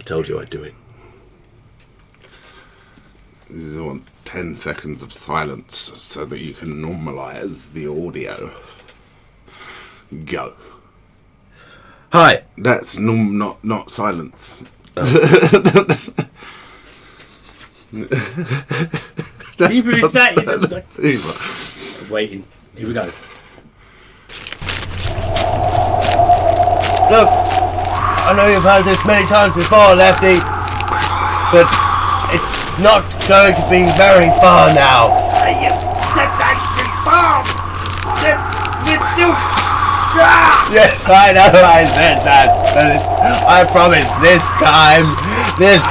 told you I'd do it. You want 10 seconds of silence so that you can normalise the audio. Go. Hi. That's not silence. Even if it's that, you just That's evil. waiting. Here we go. Look, I know you've heard this many times before, Lefty, but it's not going to be very far now. You said that before. We're still. Yes, I know I said that, but I promise this time, it's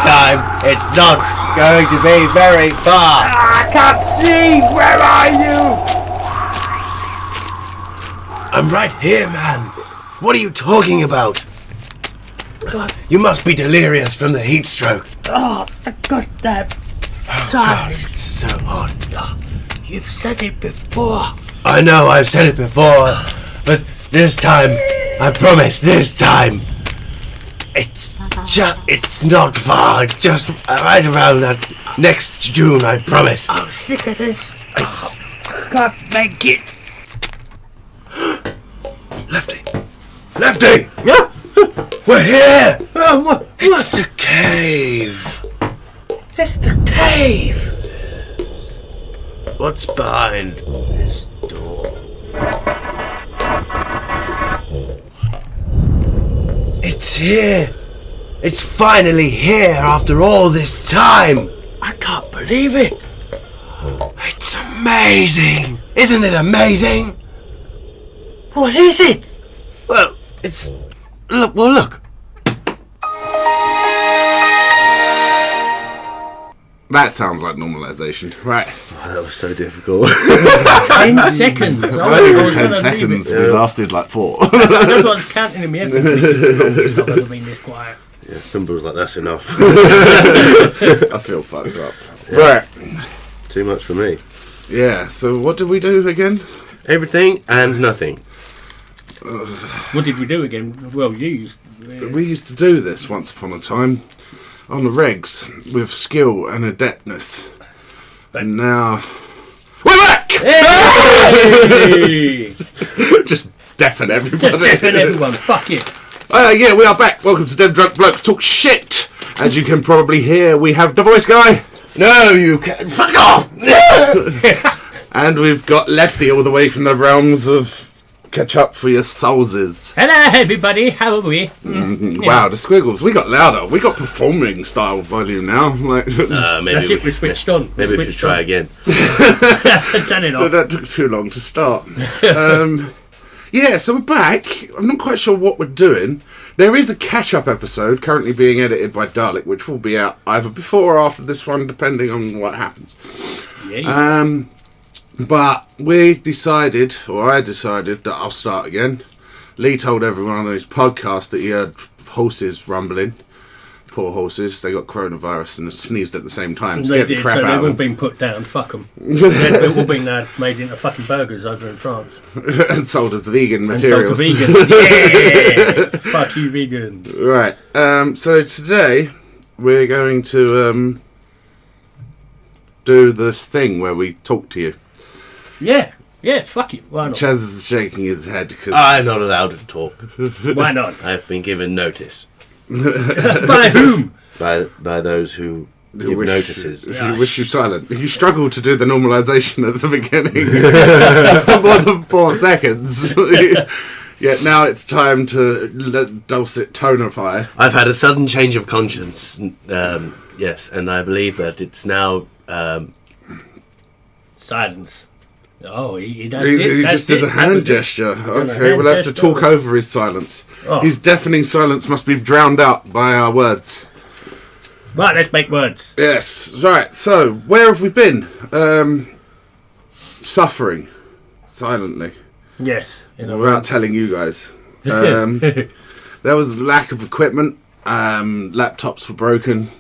not going to be very far. I can't see. Where are you? I'm right here, man. What are you talking about? You must be delirious from the heat stroke. Oh, the goddamn God, it's so hot. You've said it before. I know I've said it before, but this time, I promise, this time, it's not far. It's just right around that next June, I promise. I'm sick of this. I can't make it. Lefty! Yeah? We're here! What? It's the cave. It's the cave. What's behind this door? It's here. It's finally here after all this time. I can't believe it. It's amazing. Isn't it amazing? What is it? Well, it's... Look. That sounds like normalisation. Right. Oh, that was so difficult. 10 seconds. Not even 10 seconds. We lasted like 4. That's what I was counting in my head. It's not going to be this quiet. Yeah, Thumble was like, that's enough. I feel fucked up. Yeah. Right. Too much for me. Yeah, so what did we do again? Everything and nothing. What did we do again? Well, you used... We used to do this once upon a time on the regs with skill and adeptness. And now... We're back! Hey! Just deafen everybody. Just deafen everyone. Fuck it. Yeah, we are back. Welcome to Dem Drunk Blokes Talk Shit. As you can probably hear, we have the voice guy. No, you can't. Fuck off! And we've got Lefty all the way from the realms of Catch Up for Your Soulses. Hello, everybody. How are we? Wow, the squiggles. We got louder. We got performing style volume now. Like, Maybe That's it. We switched on. Maybe we should try again. Turn it off. that took too long to start. Yeah, so we're back. I'm not quite sure what we're doing. There is a catch-up episode currently being edited by Dalek, which will be out either before or after this one, depending on what happens. Yeah. But we decided, or I decided, that I'll start again. Lee told everyone on his podcast that he heard horses rumbling. Poor horses, they got coronavirus and sneezed at the same time. They Scared the did, crap so out they've of all them. been put down. Fuck them. They've all been made into fucking burgers over in France. And sold as vegan And sold to materials. vegans. Yeah! Fuck you, vegans. Right, so today we're going to do the thing where we talk to you. Yeah, fuck it. Why not? Chaz is shaking his head because I'm not allowed to talk. Why not? I've been given notice By whom? by those who give wish- notices. you wish you silent. You struggled to do the normalisation at the beginning for more than 4 seconds. Yet now it's time to let dulcet tonify. I've had a sudden change of conscience. Yes, and I believe that it's now. Silence. Oh, he does He it. just did a hand gesture. Okay, we'll have to talk over his silence. Oh. His deafening silence must be drowned out by our words. Right, let's make words. Yes, right. So, where have we been? Suffering silently Yes. without telling you guys. There was lack of equipment. Laptops were broken.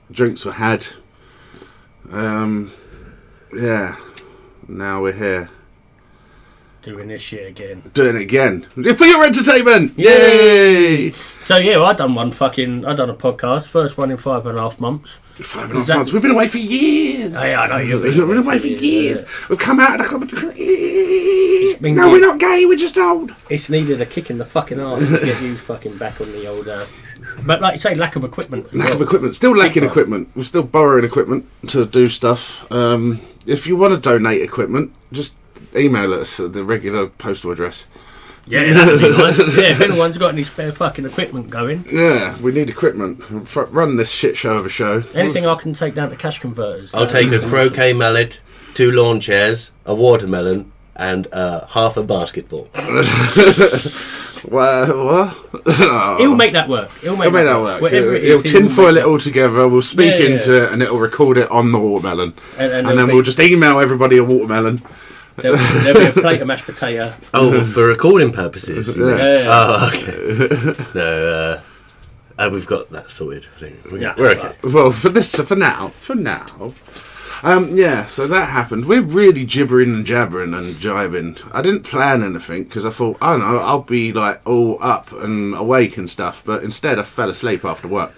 Drinks were had. Yeah. Now we're here. doing this shit again. Doing it again. For your entertainment! Yay! So yeah, I done a podcast, first one in 5.5 months. 5.5 months. We've been away for years. Hey, I know you've been away for years. We've come out and been no, we're not gay, we're just old. It's needed a kick in the fucking arse to get you fucking back on the old... But like you say, lack of equipment. Lack of equipment. Still lacking equipment. We're still borrowing equipment to do stuff. If you want to donate equipment, just email us at the regular postal address. Yeah, that'd be nice. Yeah, if anyone's got any spare fucking equipment going. Yeah, we need equipment. Run this shit show of a show. Anything I can take down to cash converters. I'll take a croquet mallet, 2 lawn chairs, a watermelon, and half a basketball. What? Oh. He'll make that work. He'll make that work. He'll tinfoil it all together. We'll speak into it, and it'll record it on the watermelon. And then we'll just email everybody a watermelon. There'll be a plate of mashed potato. Oh, for recording purposes. Yeah. Oh, okay. No, we've got that sorted. I think we're okay. Well, for now. Yeah, so that happened. We're really gibbering and jabbering and jiving. I didn't plan anything because I thought, I don't know, I'll be like all up and awake and stuff. But instead, I fell asleep after work,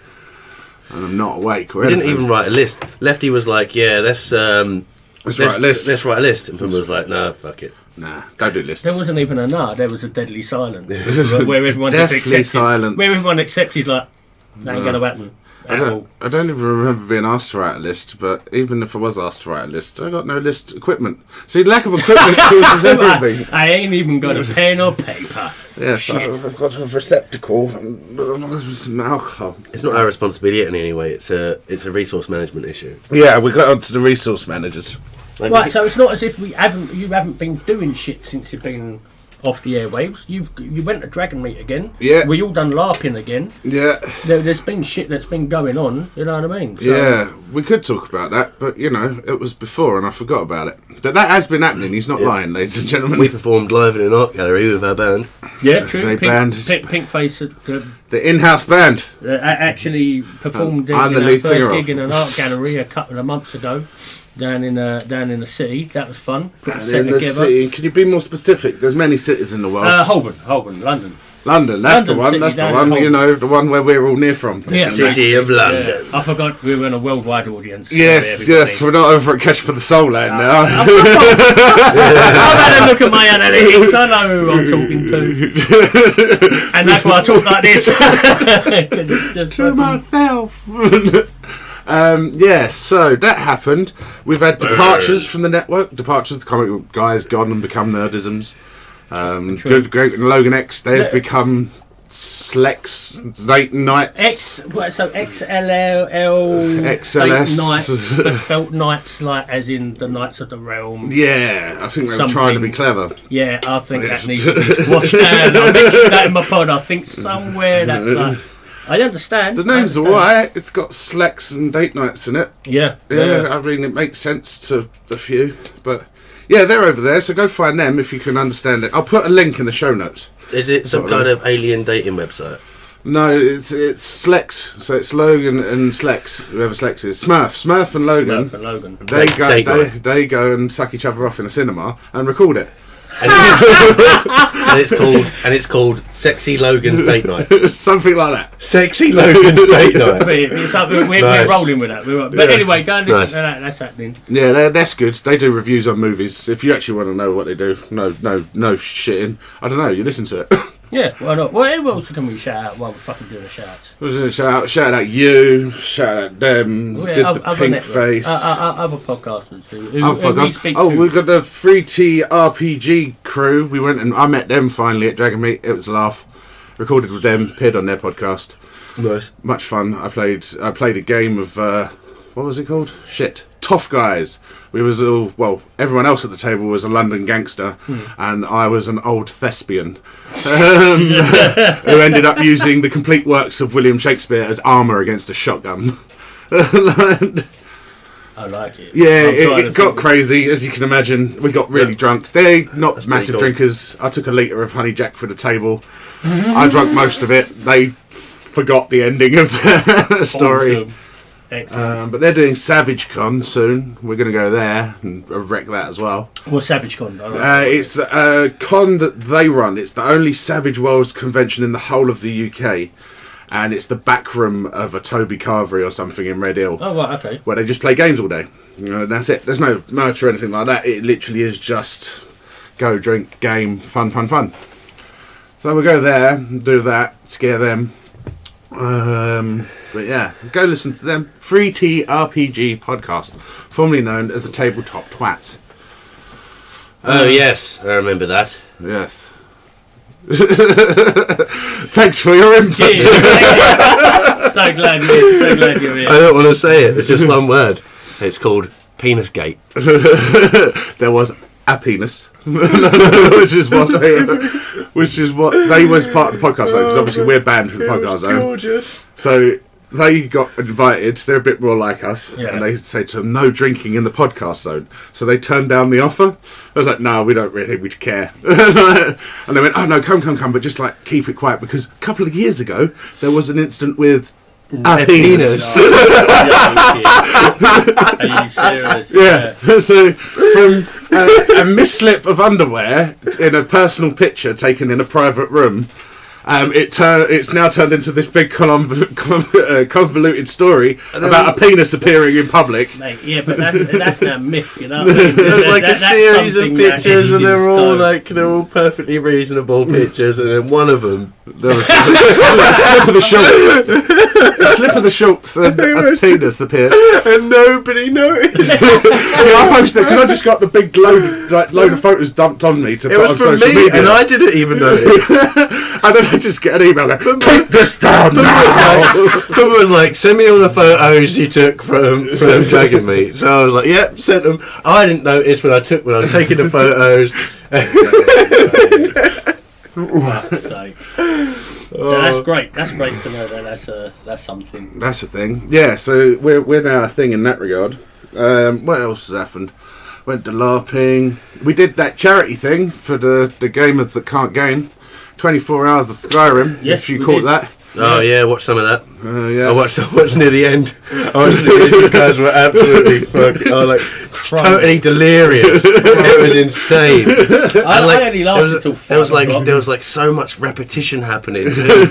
and I'm not awake. We didn't even write a list. Lefty was like, "Yeah, let's write a list." Let's write a list, and Pumba was like, "No, fuck it. Nah, don't do lists." There wasn't even a nah. There was a deadly silence where everyone just accepted. Silence. Where everyone accepted, like, that ain't gonna happen. I don't even remember being asked to write a list, but even if I was asked to write a list, I got no list equipment. See, lack of equipment causes everything. I ain't even got a pen or paper. Yes, I've got a receptacle and some alcohol. It's not our responsibility in any way. It's a resource management issue. Yeah, we got onto the resource managers. Right, so it's not as if you haven't been doing shit since you've been off the airwaves. You went to Dragon Meet again. Yeah. We all done LARPing again. Yeah. There's been shit that's been going on, you know what I mean? So, yeah, we could talk about that, but, you know, it was before and I forgot about it. But that has been happening, he's not lying, ladies and gentlemen. We performed live in an art gallery with our band. Yeah, true. They Pink Face... the in-house band. Actually performed I'm the in our lead first singer gig in an art gallery a couple of months ago. Down in the city, that was fun. Put the set In the together. city. Can you be more specific? There's many cities in the world. Holborn, London. London, that's the one. City, That's the down one. in You know, the one where we're all near from. Yeah, City of London. I forgot we were in a worldwide audience. Yes, we're not over at Catch for the Soul Land now. I've had a look at my analytics. I know who I'm talking to, and that's why I talk like this. 'Cause it's just To myself. Yeah, so that happened. We've had departures from the network. Departures, the comic guys gone and become nerdisms. Good, Great and Logan X, they've become Slex Late Nights. XLL XLS. Nights, but spelt Knights like as in the Knights of the Realm. Yeah, I think they were trying to be clever. Yeah, I think that needs to be squashed down. I mentioned that in my pod. I think somewhere that's like. I understand. The name's alright. It's got Slex and Date Nights in it. Yeah. I mean, it makes sense to a few, but yeah, they're over there. So go find them if you can understand it. I'll put a link in the show notes. Is it some kind of alien dating website? No, it's Slex. So it's Logan and Slex. Whoever Slex is, Smurf and Logan. Smurf and Logan. They go and suck each other off in a cinema and record it. And it's called Sexy Logan's Date Night. Something like that. Sexy Logan's Date Night. We're rolling with that. But anyway, go and listen to that. That's happening. Yeah, that's good. They do reviews on movies. If you actually want to know what they do, no shitting. I don't know. You listen to it. Yeah, why not? Well, who else can we shout out while we're fucking doing the shouts? Shout out you, shout out them, did the Pink Face. Other podcasters who we speak to. We've got the 3T RPG crew. We went and I met them finally at Dragon Meet. It was a laugh. Recorded with them, appeared on their podcast. Nice. Much fun. I played a game of what was it called? Shit. Tough Guys. We was all, well, everyone else at the table was a London gangster, and I was an old thespian who ended up using the complete works of William Shakespeare as armour against a shotgun. I like it. Yeah, it got crazy, as you can imagine. We got really drunk. They're not massive drinkers. I took a litre of honey jack for the table. I drank most of it. They forgot the ending of the story. Awesome. Excellent. But they're doing Savage Con soon. We're going to go there and wreck that as well. What's Savage Con? It's a con that they run. It's the only Savage Worlds convention in the whole of the UK. And it's the back room of a Toby Carvery or something in Red Hill. Oh, right, okay. Where they just play games all day. And that's it. There's no merch or anything like that. It literally is just go, drink, game, fun. So we'll go there, do that, scare them. But yeah, go listen to them. 3T RPG podcast, formerly known as the Tabletop Twats. Oh yes, I remember that. Yes. Thanks for your input. Cheers. So glad you're here. I don't want to say it. It's just one word. It's called Penisgate. There was a penis, which is what they was part of the podcast zone, because obviously we're banned from the podcast zone. Gorgeous. So they got invited. They're a bit more like us, Yeah. and they said to them, "No drinking in the podcast zone." So they turned down the offer. I was like, "No, we don't really, we care." And they went, "Oh no, come, but just like keep it quiet, because a couple of years ago there was an incident with a penis." Are you serious? Yeah. So from a misslip of underwear in a personal picture taken in a private room, it's now turned into this big convoluted story about a penis appearing in public. Mate, yeah, but that's now a myth, you know. What I mean? There's like a That's series of something that pictures, is and in they're all perfectly reasonable pictures, and then one of them, There was a slip of the shorts. A slip of the shorts and a penis appeared. and nobody noticed. Yeah, I posted because I just got the big load of photos dumped on me to It put on was from social me, media. and I didn't even notice. And then I just get an email going, "Take this down now." Someone was like, "Send me all the photos you took from Dragon Meat." So I was like, "Yep, sent them." I didn't notice when I was taking the photos. Fuck's sake. So that's great. That's great to know that that's something. That's the thing. Yeah, so we're now a thing in that regard. What else has happened? Went to LARPing. We did that charity thing for the gamers that can't game. 24 hours of Skyrim, Yes, if you we caught did. that. Oh yeah, watch some of that. Yeah. I watched near the end. You guys were absolutely fucking. It's totally delirious. It was insane. I only lasted till 5 o'clock. There was like so much repetition happening too.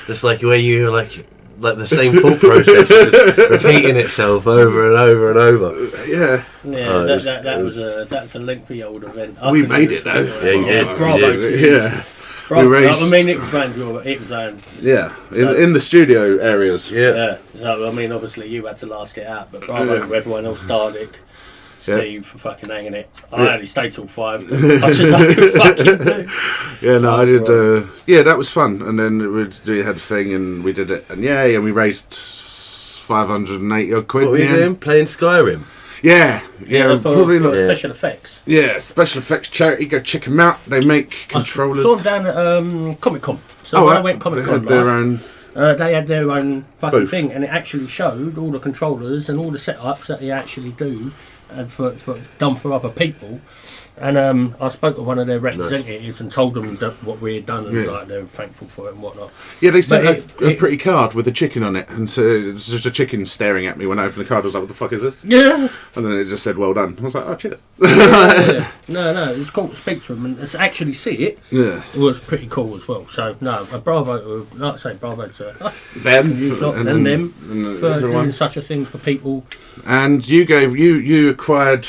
Just like where you like the same thought process just repeating itself over and over and over. Yeah. Yeah, that's a lengthy old event. We made it though. Yeah, you did. Bravo. You to you. Yeah. Bravo. We raised- I mean, it was round your. It was round. Yeah. In the studio areas. Yeah. Yeah. So I mean, obviously you had to last it out, but bravo to everyone else. Dardick, Steve for fucking hanging it. I only stayed till 5. Much as I could fucking do. Yeah, no, I did. Yeah, that was fun. And then we had a thing, and we did it, and yay! And we raised 580 odd quid. What were you in the end. doing? Playing Skyrim. Yeah, probably for not. special effects. Yeah, special effects charity. Go check them out. They make controllers. I saw them down at Comic Con. So Oh, when I right. went Comic They Con had their last, own. they had their own fucking Booth. thing, and it actually showed all the controllers and all the setups that they actually do, and for done for other people. And I spoke to one of their representatives and told them that what we had done, and like they were thankful for it and whatnot. Yeah, they sent But a pretty card with a chicken on it, and so it was just a chicken staring at me when I opened the card. I was like, "What the fuck is this?" Yeah. And then it just said, "Well done." I was like, "Oh, cheers." No, it's cool to speak to them and to actually see it. Yeah, It was pretty cool as well. So no, a bravo to, like I say, bravo to us, them you lot and them for everyone. doing such a thing for people. And you acquired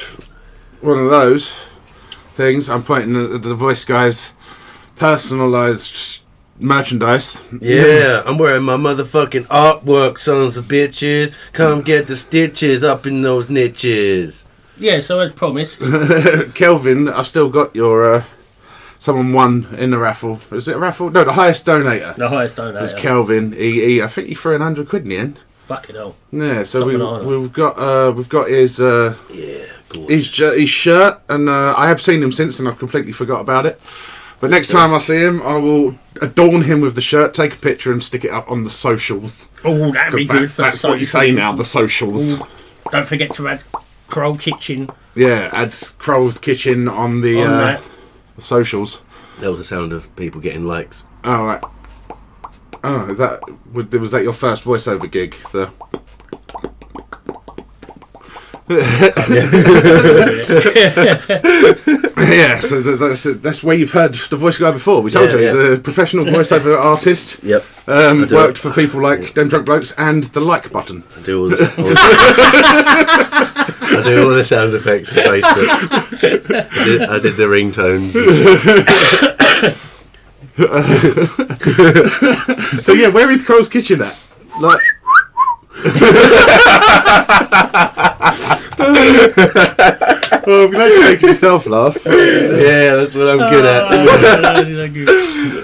one of those things. I'm pointing at the Voice Guys personalised merchandise. Yeah, I'm wearing my motherfucking artwork, sons of bitches. Come get the stitches up in those niches. Yeah, so as promised, Kelvin, I've still got your. Someone won in the raffle. Is it a raffle? No, the highest donator the highest was donator. Kelvin. He I think he threw 100 quid in the end. Fucking hell. Yeah, so Top banana. we've got his Yeah, his shirt, and I have seen him since, and I've completely forgot about it. But next time I see him, I will adorn him with the shirt, take a picture, and stick it up on the socials. Oh, that'd be good for That's what you say now, the socials. Ooh, don't forget to add Kroll Kitchen Yeah, add Kroll's Kitchen on the on that. socials. that was the sound of people getting likes. Oh, right. Oh, was that your first voiceover gig? Yeah, so that's where you've heard the voice guy before. We told you he's a professional voiceover artist. Yep. Worked for people like Dem Drunk Blokes and the like button. I do all the I do all the sound effects for Facebook. I did the ringtones. So yeah, where is Kroll's Kitchen at? Like. Oh, I'm glad you're making yourself laugh. Yeah, that's what I'm good at.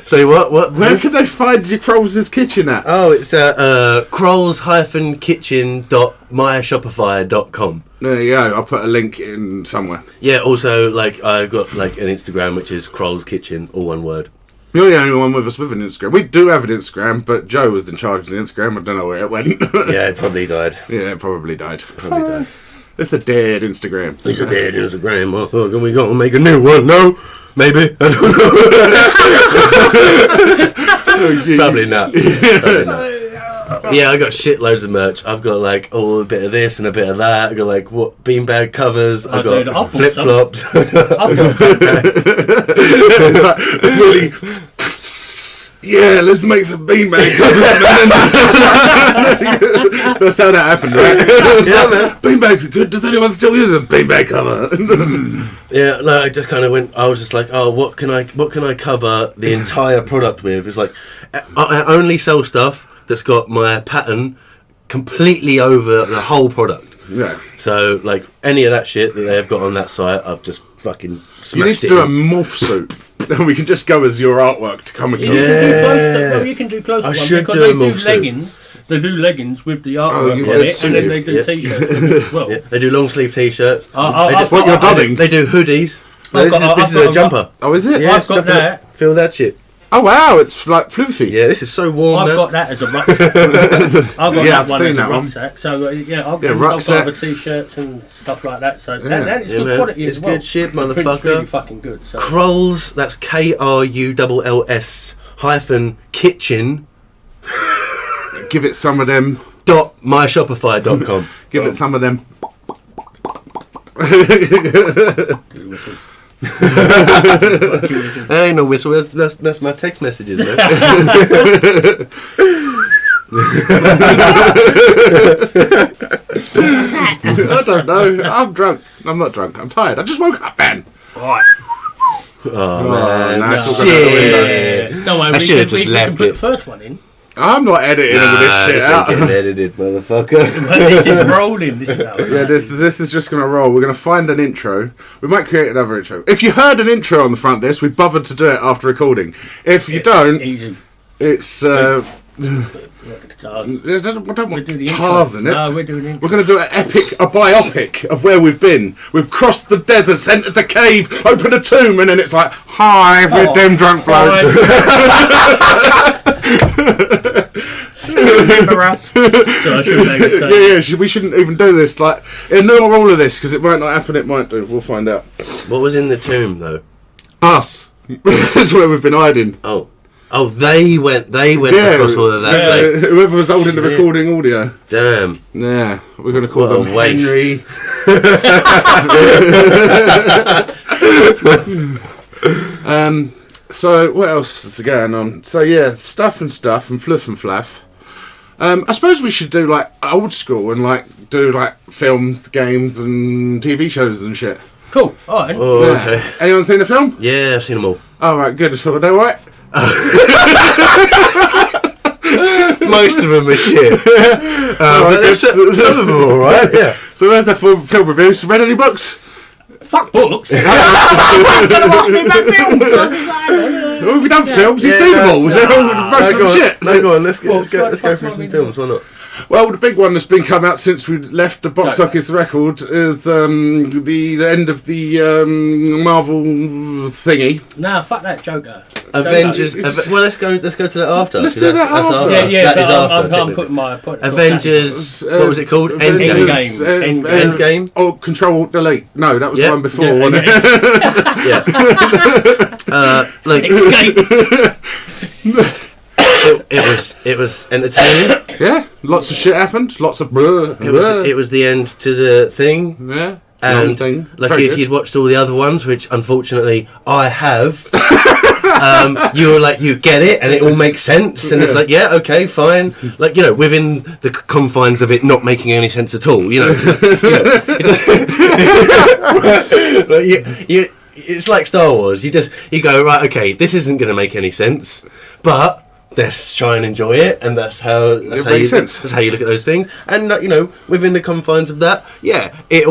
So what? Where can they find your Kroll's Kitchen at? Oh, it's at krolls-kitchen.myshopify.com. There you go. I'll put a link in somewhere. Yeah, also, like, I've got, like, an Instagram, which is Kroll's Kitchen, all one word. You're the only one with us with an Instagram. We do have an Instagram, but Joe was in charge of the Instagram. I don't know where it went. Yeah, it probably died. Yeah, it probably died. Probably died. It's a dead Instagram. It's a dead Instagram. Oh, can we go and make a new one? No? Maybe? I don't know. Probably not. Yeah, I got shitloads of merch. I've got like a bit of this and a bit of that. I got like beanbag covers. I got flip flops. Really, yeah, let's make some beanbag covers, man. That's how that happened, right? Yeah, man. Beanbags are good. Does anyone still use a beanbag cover? Yeah, no, I just kind of went. I was just like, oh, what can I cover the entire product with? It's like I only sell stuff that's got my pattern completely over the whole product. Yeah. So, like, any of that shit that they've got on that site, I've just fucking smashed You need to it do a in. morph suit. Then we can just go as your artwork to come and go. You can do close I ones should because do a they do morph suit. leggings. They do leggings with the artwork yeah, on it, it's and then true. they do Yeah. t-shirts with it as well. Yeah, they do long sleeve t-shirts. What you're dubbing? They do hoodies. I've got- This I've is got a jumper. Oh, is it? Yeah, I've got jumper. that. Feel that shit. Oh, wow, it's like floofy. Yeah, this is so warm, I've man. got that as a rucksack. I've got Yeah, that I've one seen as a that one. rucksack. So I've Yeah, got other rucksacks. t-shirts and stuff like that. So Yeah. that is Yeah, good man. quality It's as well. good shit, The print's motherfucker. really fucking good. So. Krolls, that's KRULLS-kitchen Give it some of them. .myshopify.com. Give it some of them. Ain't no whistle, that's my text messages, man. I don't know. I'm drunk. I'm not drunk. I'm tired. I just woke up, man. Right. Oh, man. no, it's all gonna go in Shit. No, I we should have can, just we left can put it. the first one in. I'm not editing all this shit this out. ain't getting edited, motherfucker. But this is rolling. This is how Yeah, this is just going to roll. We're going to find an intro. We might create another intro. If you heard an intro on the front of this, we bothered to do it after recording. If you don't, Easy. it's... Guitars. I don't We want do the guitars intro. in it. No, we're doing it. We're going to do a biopic of where we've been. We've crossed the desert, entered the cave, opened a tomb, and then it's like, hi, we're them drunk blokes. Remember us? So I should make it so. Yeah, we shouldn't even do this. Like, ignore all of this, because it might not happen, it might do. We'll find out. What was in the tomb, though? Us. That's where we've been hiding. Oh, they went across all of that. Yeah. Like, Whoever was holding the Shit. recording audio. damn. Yeah, we're going to call What a them waste. Henry. So, what else is going on? So, yeah, stuff and fluff and fluff. I suppose we should do, like, old school and, like, do, like, films, games, and TV shows and shit. Cool. All right. Oh, Yeah. okay. Anyone seen the film? Yeah, I've seen them all. Alright, good. So, they alright? Most of them are shit. But good. some of them are alright, yeah. So, there's the film reviews. Read any books? Fuck books. Oh, we've done films. You've seen them all. They're all most of them shit. No, go on. Let's go Well, through fuck, some fuck, films. Why not? Well, the big one that's been come out since we left the box office record is the end of the Marvel thingy. Nah, fuck that Joker. Avengers. Well, let's go to that after. Let's 'cause do that's that after. after. Yeah, That but is I'm after. putting my point. Avengers. What was it called? Endgame. Endgame. Oh, Control Delete. No, that was Yeah. the one before, Yeah, wasn't it? Yeah. Like Escape. it was entertaining. Yeah, lots of shit happened. Lots of It was the end to the thing. yeah. And Thing. like Very if good. you'd watched all the other ones, which unfortunately I have, you were like, you get it, and it all makes sense, and it's like, yeah, okay, fine, like, you know, within the confines of it not making any sense at all, you know. It's like Star Wars. You go, right, okay, this isn't going to make any sense, but let's try and enjoy it, and that's how makes sense. That's how you look at those things, and you know, within the confines of that, yeah, it's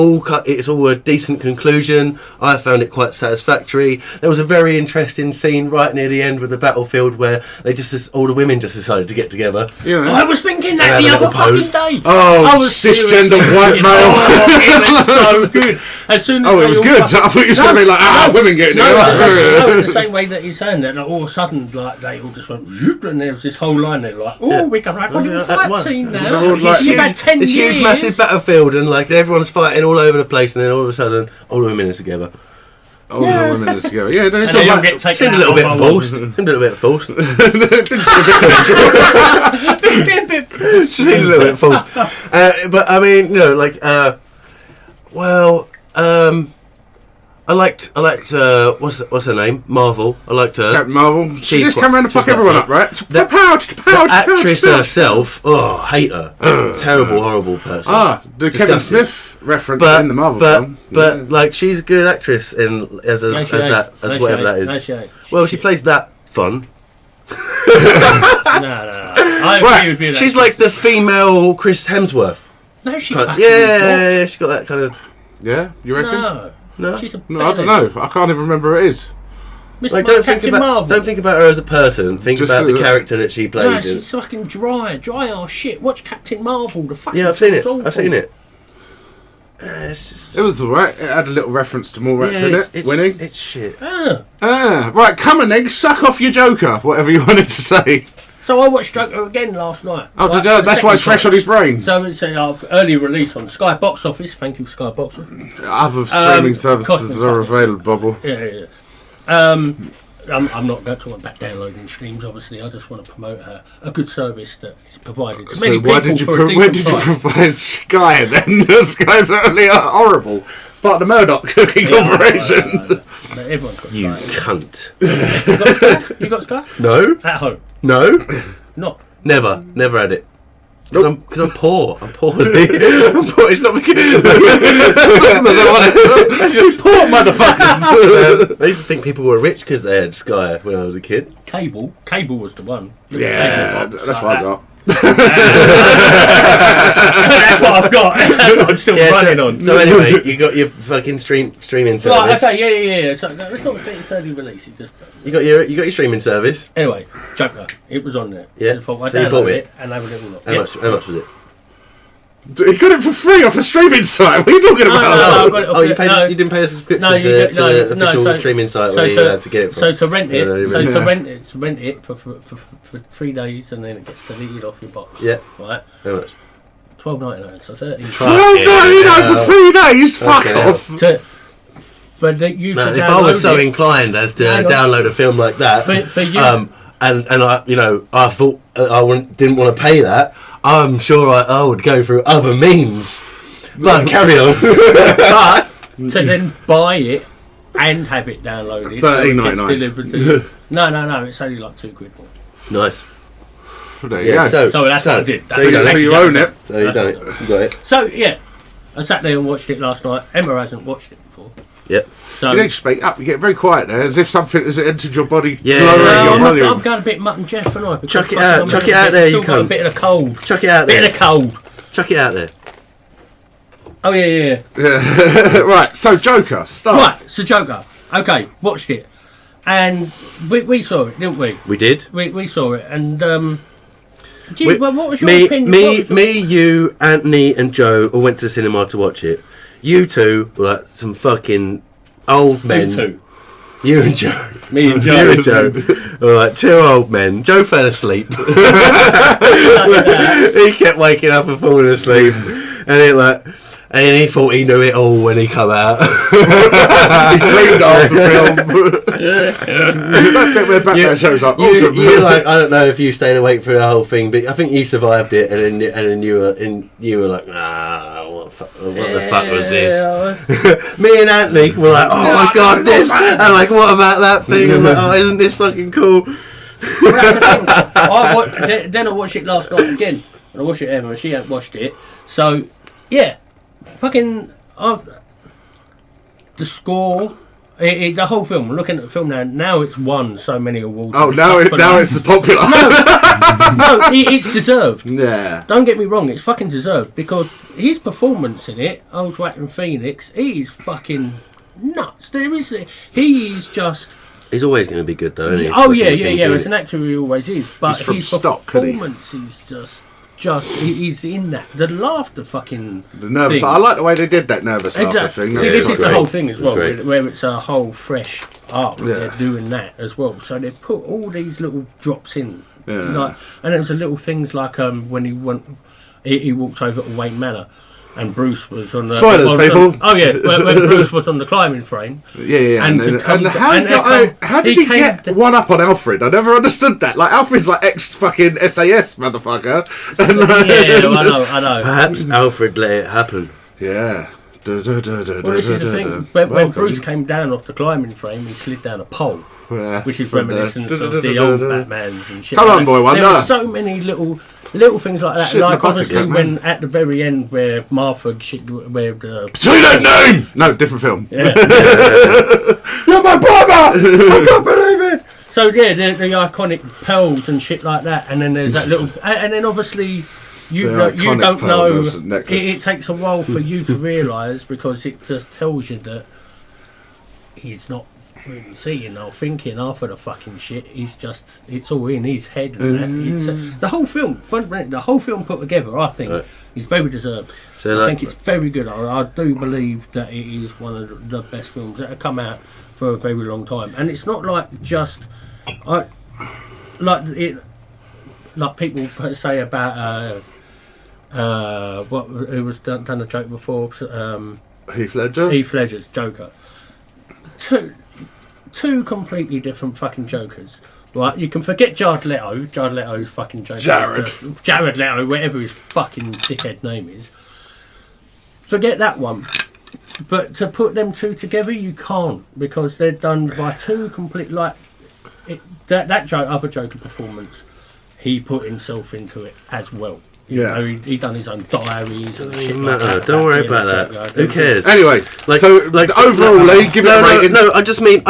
all a decent conclusion. I found it quite satisfactory. There was a very interesting scene right near the end with the battlefield where all the women just decided to get together. Yeah. I was thinking that And the have a other little fucking pose. day. Oh, I was cisgender seriously white thinking, male. Oh, it was so good. As soon as Oh, it they was all good. I fucking- thought you were going to be like, women getting No, in the same way that he's saying that, like, all of a sudden, like, they all just went, zoop, and there was this whole line there, like, oh, we can have a little fight scene now. They're all like- You've had 10 This years. huge, massive battlefield, and like everyone's fighting all over the place, and then all of a sudden, all the women are together. Oh, the women are together. Yeah, no, it's And they all all like, get taken Seemed a out little bit of forced. Seemed a little bit forced. Seemed a little bit forced. But I mean, you know, like, I liked what's her name? Marvel. I liked her. Captain Marvel. She She's just quite- come around and she's fuck quite everyone fun. up, right? The actress Pow. herself, hate her. Terrible, horrible person. The Kevin Disgusting. Smith reference in the Marvel film. But Yeah. like, she's a good actress as No, she ain't. whatever that is. No, she ain't. Well, she plays that fun. No. I agree with you. She's like the female Chris Hemsworth. No, she Kind- fucking yeah, she's got that kind of. Yeah, you reckon? No. No, She's a No, I don't know. I can't even remember who it is. Mr. like, Captain Marvel. don't think about her as a person. Think Just, about the character that she plays. No, in. she's fucking dry ass shit. Watch Captain Marvel. The fucking Yeah, I've seen it. awful. I've seen it. It's just. It was alright. It had a little reference to Mallrats in it. Winning. It's shit. Right, come on then, suck off your Joker, whatever you wanted to say. So I watched Joker again last night. Oh, Right, did you? for the That's why it's second fresh time. on his brain. So it's an early release on Sky Box Office. Thank you, Sky Box Office. Other streaming services Cosmic are Box. available, Bubble. Yeah. I'm not going to talk about downloading streams. Obviously, I just want to promote a good service that is provided to many So why people did you for a where decent did you price. provide Sky then? Sky's really horrible. It's part of the Murdoch cooking corporation. No. Everyone's got You Sky. cunt. You got Sky? No, At home? no, Not. never had it. Because I'm poor. I'm poor. I'm poor. It's not because Poor motherfuckers. I used to think people were rich because they had Sky when I was a kid. Cable was the one. Yeah, Cable box, that's like what I that. got. That's what I've got. I'm still running on. So anyway, you got your fucking streaming service. Right, okay, yeah. So, no, it's not it's early release. It's just You got your streaming service. anyway. Joker, it was on there. Yeah, I so you downloaded bought it? and have a little look. How Yeah. much? How much was it? You got it for free off a streaming site. What are you talking about? no, I've got it Oh, you off paid. no. You didn't pay a subscription No, you to did- the no, official so- streaming site so where you to- had to get it from. So to rent it, No, you so really- to rent it for 3 days, and then it gets deleted off your box. Yeah. Right. How much? $12.99. So 13. $12.99 for 3 days. Fuck Okay. off. For you No, to if I was download so it, inclined as to Hang on. download a film like that, For you- and I, you know, I thought didn't want to pay that. I'm sure I would go through other means. But carry on. but to then buy it and have it downloaded, so it gets $13.99. delivered to you. No, it's only like £2 more. Nice. There you Yeah. go. So that's what I did. That's So what I you So did. you own it. So you done it. You got it. So yeah, I sat there and watched it last night. Emma hasn't watched it before. Yep. So You need to speak up. You get very quiet there, as if something has entered your body. Yeah. lowering your I'm volume. going a bit Mutt and Jeff, and I. Chuck it out, chuck it out there, you got a cunt. bit of a cold. Chuck it out Bit there. of a cold. Chuck it out there. Oh yeah. Right, so Joker, start. Right, so Joker. Okay, watched it, and we saw it, didn't we? We did. We saw it, and We- what was your opinion? What was- You, Anthony, and Joe all went to the cinema to watch it. You two were like some fucking old men. You two. You and Joe. Me and You Joe. and Joe were like two old men. Joe fell asleep. He kept waking up and falling asleep, and And he thought he knew it all when he come out. He dreamed of the film. That bit where Batman shows up. Awesome. You like, I don't know if you stayed awake through the whole thing, but I think you survived it, and then you were like, nah, what the fuck was this? Me and Anthony were like, oh my god, this, and like, what about that thing? And like, oh, isn't this fucking cool? Well, that's the thing. Then I watched it last night again, and I watched it Emma, and she hadn't watched it. So, yeah, fucking, the score, the whole film. Looking at the film now it's won so many awards. Oh, now it's popular. No, it's deserved. Yeah. Don't get me wrong, it's fucking deserved because his performance in it, old Joaquin Phoenix, he's fucking nuts. He's just. He's always going to be good, though. Isn't he? Oh yeah. As an actor, he always is. But He's from his stock, performance is just he's in that. The laughter fucking. The nervous. thing. I like the way they did that nervous laughter Exactly. thing. See, That this was is the great. whole thing as well, Great. where it's a whole fresh art. Yeah. They're doing that as well. So they put all these little drops in, Yeah. like, and there was a little things like when he walked over to Wayne Manor, and Bruce was on the Spoilers, people. when Bruce was on the climbing frame. Yeah. And And, to come how, to- how did he he came get to- one up on Alfred? I never understood that. Like, Alfred's like ex-fucking SAS motherfucker. Yeah, I know. Perhaps Alfred let it happen. Yeah. Well, this is the thing. When Bruce came down off the climbing frame, he slid down a pole, which is reminiscent of the old Batmans and shit. Come like on, that. boy, wonder. There were so many little things like that. Shit in Like the bucket, obviously Batman. when at the very end where Martha where the Say that name! No, different film. yeah. You're my brother! I can't believe it! So yeah, the iconic pearls and shit like that, and then there's that little, and then obviously you The you iconic don't pearl know. necklace. It takes a while for you to realise because it just tells you that he's not really seeing or thinking after the fucking shit. It's all in his head. And that. It's the whole film, the whole film put together. I think is very deserved. So, I like- think it's very good. I do believe that it is one of the best films that have come out for a very long time, and it's not like just. Like people say about who was done a joke before, Heath Ledger? Heath Ledger's Joker. Two completely different fucking Jokers. Right, you can forget Jared Leto. Jared Leto's fucking Joker. Jared Leto, whatever his fucking dickhead name is. Forget that one. But to put them two together, you can't because they're done by two complete that other Joker performance. He put himself into it as well. Yeah. He done his own diaries and shit. No, like that. don't worry Yeah, about Joker. that. Who cares? Anyway, Like- so like- overall, Lee, give it a rating. No, I just mean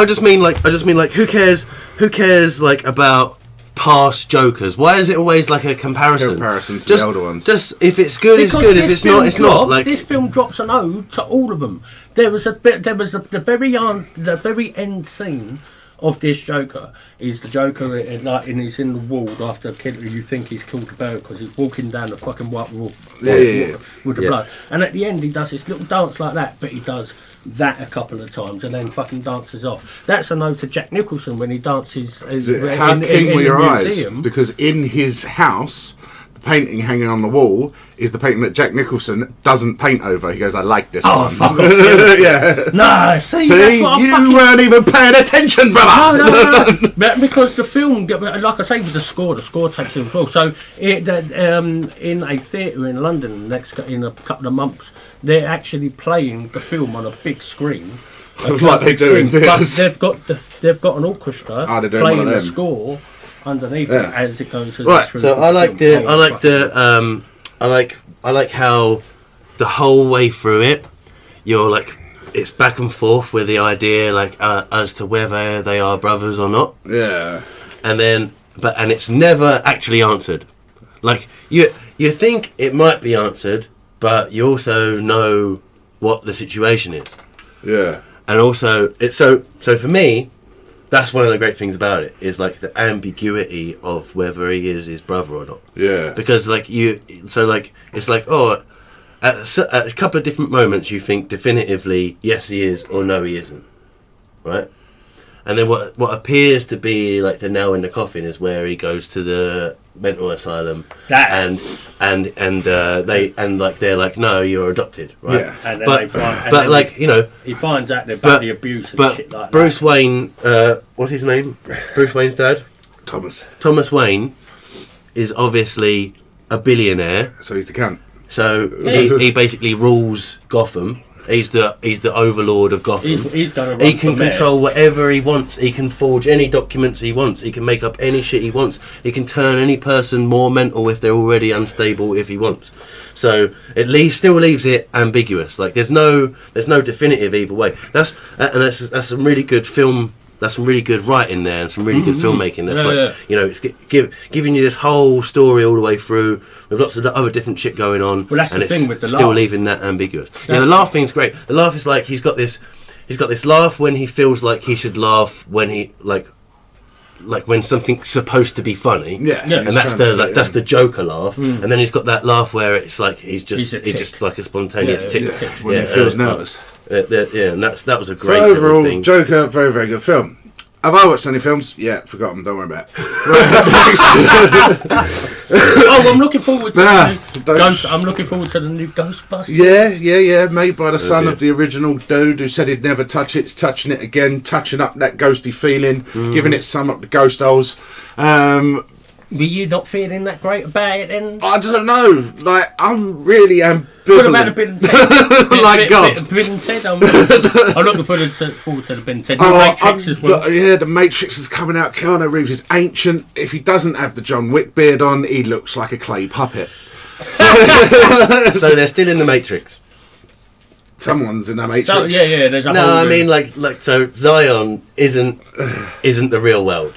like who cares like about past Jokers? Why is it always like a comparison? Comparison to just, the older ones. Just if it's good, it's Because good. If this it's not, film it's not. Like this film drops an ode to all of them. There was the very end scene of this Joker is the Joker and he's in the ward after you think he's killed the bear because he's walking down the fucking white wall with the Yeah. blood, and at the end he does this little dance like that, but he does that a couple of times and then fucking dances off. That's a note to Jack Nicholson when he dances How keen were your eyes? Because in his house, the painting hanging on the wall is the painting that Jack Nicholson doesn't paint over. He goes, I like this Oh, one. fuck off. Yeah. No, see, See, that's what I you fucking... weren't even paying attention, brother. No. But because the film, like I say, with the score takes it as well. So, in a theatre in London, in a couple of months, they're actually playing the film on a big screen. Like they do in But theatres. they've got an orchestra Oh, they're doing one playing of the them. score underneath Yeah. it as it goes. Right, through so the I like film. I like how the whole way through it, you're like it's back and forth with the idea like as to whether they are brothers or not. Yeah. And then and it's never actually answered. Like you think it might be answered, but you also know what the situation is. Yeah. And also it's so for me, that's one of the great things about it is like the ambiguity of whether he is his brother or not. Yeah. Because it's like at a couple of different moments you think definitively yes he is or no he isn't, right? And then what appears to be like the nail in the coffin is where he goes to the mental asylum, and they're like, no, you're adopted, right? Yeah. And then but like, you know, he finds out about the abuse and shit like Bruce that. Wayne, what's his name? Bruce Wayne's dad, Thomas Wayne, is obviously a billionaire. So he's the cunt. So he basically rules Gotham. He's the overlord of Gotham. He's done a run He can for mayor. control whatever he wants. He can forge any documents he wants. He can make up any shit he wants. He can turn any person more mental if they're already unstable if he wants. So it still leaves it ambiguous. Like there's no definitive either way. That's some really good film. That's some really good writing there and some really good filmmaking. That's you know, it's giving you this whole story all the way through with lots of other different shit going on. Well, that's and the thing with the still laugh. leaving that ambiguous. Yeah, the laugh thing's great. The laugh is like he's got this laugh when he feels like he should laugh when he like when something's supposed to be funny. Yeah. And that's the Joker laugh. And then he's got that laugh where it's like he's just like a spontaneous tick. When he feels nervous. And that was a great So overall, thing. Joker, very, very good film. Have I watched any films? Yeah, forgot them. Don't worry about it. Oh, I'm looking forward to don't- I'm looking forward to the new Ghostbusters. Yeah. Made by the son of the original dude who said he'd never touch it. He's touching it again, touching up that ghosty feeling, giving it some up the ghost holes. Were you not feeling that great about it then? I don't know. Like, I'm really ambivalent. What about a Bill and Ted? Like God. Bill and Ted. I'm looking forward to the Bill and Ted. The Matrix as well. Yeah, the Matrix is coming out. Keanu Reeves is ancient. If he doesn't have the John Wick beard on, he looks like a clay puppet. So they're still in the Matrix. Someone's in the Matrix. So, yeah. There's a No, whole. I mean like so Zion isn't the real world.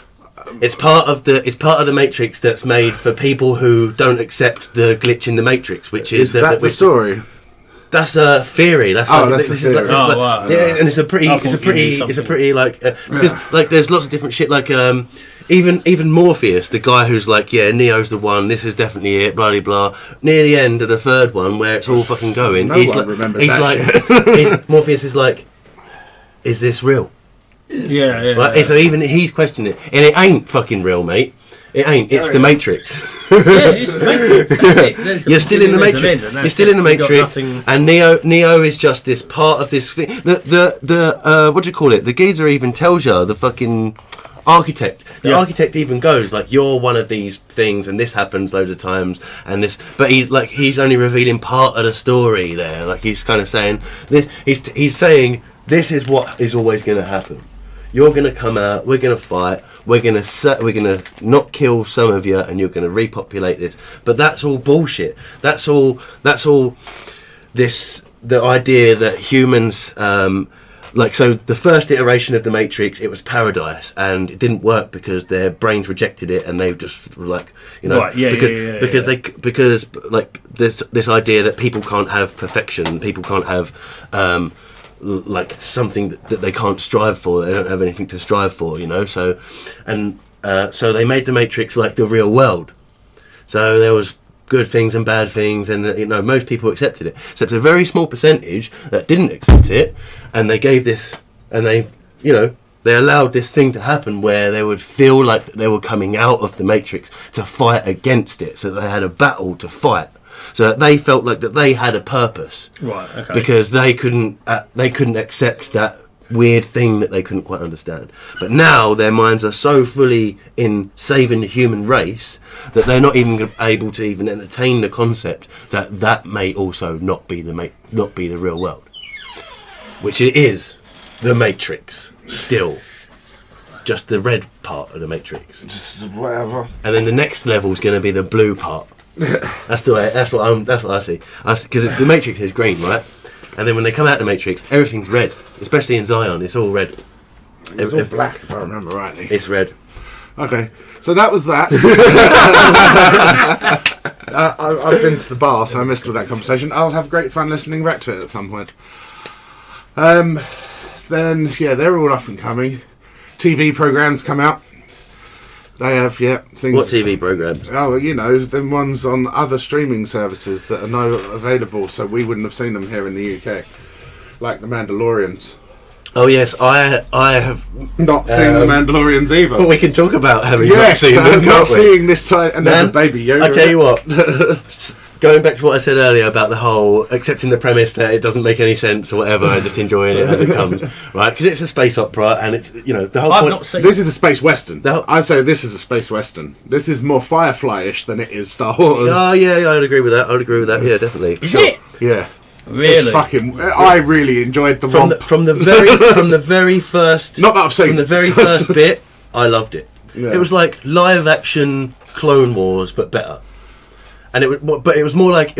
It's part of the Matrix that's made for people who don't accept the glitch in the Matrix, which is that the story? That's a theory. That's that's the theory. Wow. Yeah, and it's a pretty like because like there's lots of different shit like even Morpheus, the guy who's like, yeah, Neo's the one, this is definitely it, blah blah blah. Near the end of the third one, where it's all fucking going, No he's one like, remembers that shit. Morpheus is like, is this real? Yeah. Right? So even he's questioning it, and it ain't fucking real, mate. It ain't. It's the Matrix. Yeah, it's the Matrix. That's it. You're still in the Matrix. You're still in the Matrix, and Neo is just this part of this thing. The what do you call it? The geezer even tells you, the fucking architect. The architect even goes like, "You're one of these things, and this happens loads of times, and this." But he's only revealing part of the story there. Like he's kind of saying this. He's saying this is what is always going to happen. You're going to come out. We're going to fight. We're going to not kill some of you, and you're going to repopulate this. But that's all bullshit. That's all. The idea that humans, so the first iteration of the Matrix, it was paradise, and it didn't work because their brains rejected it, and they just were like, because there's this idea that people can't have perfection. People can't have. Like something that they can't strive for. They don't have anything to strive for, so they made the Matrix like the real world. So there was good things and bad things, and most people accepted it, except a very small percentage that didn't accept it, and they gave this, and they allowed this thing to happen where they would feel like they were coming out of the Matrix to fight against it, so they had a battle to fight. So that they felt like that they had a purpose, right? Okay. Because they couldn't accept that weird thing that they couldn't quite understand. But now their minds are so fully in saving the human race that they're not even able to even entertain the concept that may also not be the real world, which it is the Matrix still. Just the red part of the Matrix. Just whatever. And then the next level is going to be the blue part. That's what I see. Because the Matrix is green, right? And then when they come out of the Matrix, everything's red. Especially in Zion, it's all red. It's all black, if I remember rightly. It's red. Okay, so that was that. I've been to the bar, so I missed all that conversation. I'll have great fun listening back to it at some point. Then, they're all up and coming. TV programs come out. They have, things. What TV programs? Oh, them ones on other streaming services that are now available, so we wouldn't have seen them here in the UK. Like The Mandalorians. Oh yes, I have. Not seeing the Mandalorians either. But we can talk about having yes, not seen them. I'm not can't we? seeing this time. And there's Man, a baby Yoda. I tell you what. Going back to what I said earlier about the whole accepting the premise that it doesn't make any sense or whatever, and just enjoying it as it comes, right? Because it's a space opera, and it's the whole I've point. not seen. This is a space western. The whole- I say this is a space western. This is more Firefly-ish than it is Star Wars. Oh yeah, I would agree with that. I would agree with that. Yeah, definitely. Is it Yeah. really? It's fucking. I really enjoyed the From romp. the very first. Not that I've seen. From the very first bit, I loved it. Yeah. It was like live action Clone Wars, but better. And it was more like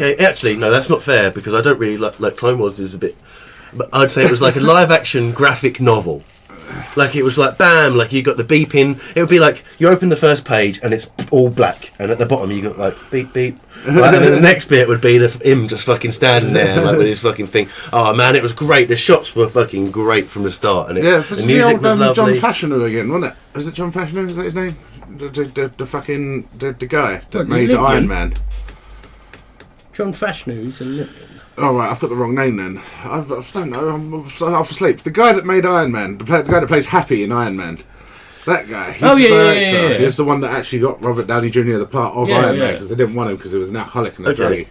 a. Actually, no, that's not fair because I don't really like Clone Wars. Is a bit, but I'd say it was like a live action graphic novel. Like it was like bam, like you got the beeping. It would be like you open the first page and it's all black, and at the bottom you got like beep beep. Right? And then the next bit would be him just fucking standing there like with his fucking thing. Oh man, it was great. The shots were fucking great from the start, and Yeah, the this is music the was old John lovely. Fashanu again, wasn't it? Is it John Fashanu? Is that his name? The fucking the guy that What, made Olympian? Iron Man. John Fashnu's Olympian. Oh right, I've got the wrong name then. I don't know. I'm half asleep. The guy that made Iron Man, the guy that plays Happy in Iron Man. That guy. He's Oh, the yeah, yeah, director. yeah, yeah. He's the one that actually got Robert Downey Jr. the part of Yeah, Iron Man yeah. because they didn't want him because he was an alcoholic and a Okay. druggie.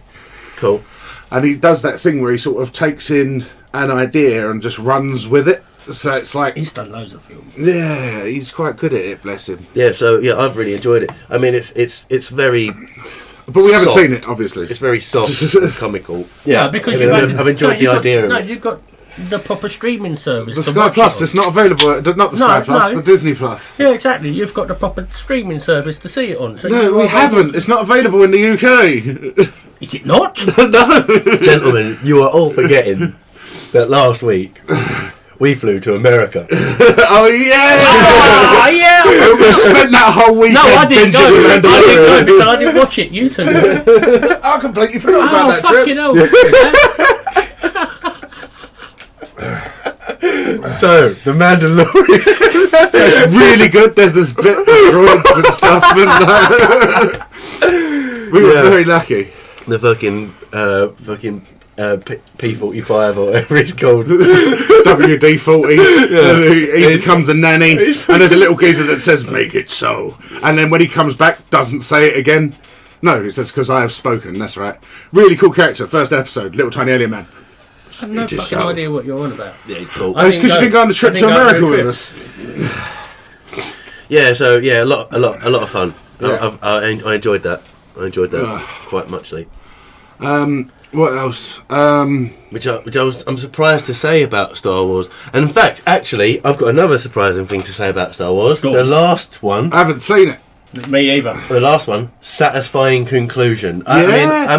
Cool. And he does that thing where he sort of takes in an idea and just runs with it. So it's like, He's done loads of films. yeah, he's quite good at it. Bless him. Yeah, so yeah, I've really enjoyed it. I mean, it's very But we haven't Soft. seen it, obviously. it's very soft and comical. No, because I mean, I've enjoyed the idea of No, it. you've got the proper streaming service. The to Sky watch Plus, it it's on. not available. Not the Sky No, Plus, no. the Disney Plus. Yeah, exactly. You've got the proper streaming service to see it on. So No, you we are- haven't. It's not available in the UK. Is it not? Gentlemen, you are all forgetting that last week we flew to America. Oh yeah! Ah, yeah. We spent that whole weekend. No, I didn't go. binging I didn't go Mandalorian. because I didn't watch it. You two. I completely forgot about Oh, that fucking trip. hell. So, the Mandalorian. It's really good. There's this bit of droids and stuff. And, we were Yeah. very lucky. The P45 or whatever it's called. WD-40. He becomes a nanny, and there's a little geezer that says, "Make it so." And then when he comes back, doesn't say it again. No, it says, "Because I have spoken." That's right. Really cool character. First episode, little tiny alien man. I have no fucking idea what you're on about. Yeah, it's cool. Oh, it's because you didn't go on the trip I to didn't go on America the with trip. us. Yeah, so yeah, a lot of fun. Yeah. I enjoyed that. I enjoyed that quite muchly. What else? Which I'm surprised to say about Star Wars. And in fact, actually, I've got another surprising thing to say about Star Wars. Go The on. last one. I haven't seen it. Me either. The last one, satisfying conclusion. Yeah. I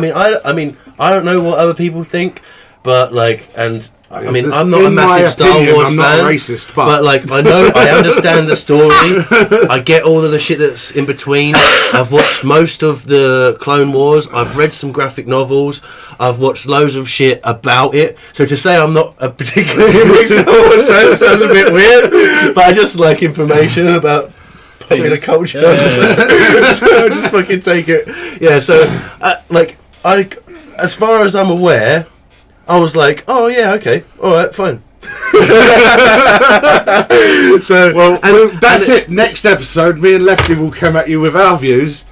mean, I don't know what other people think, but like, and I mean, This- I'm not a in my massive Star opinion, Wars I'm fan, not racist, but- but like, I know, I understand the story. I get all of the shit that's in between. I've watched most of the Clone Wars. I've read some graphic novels. I've watched loads of shit about it. So to say I'm not a particularly big Star Wars fan sounds a bit weird, but I just like information about popular culture. So I just fucking take it. Yeah, so as far as I'm aware, I was like, oh yeah, okay, all right, fine. So That's it. Next episode, me and Lefty will come at you with our views.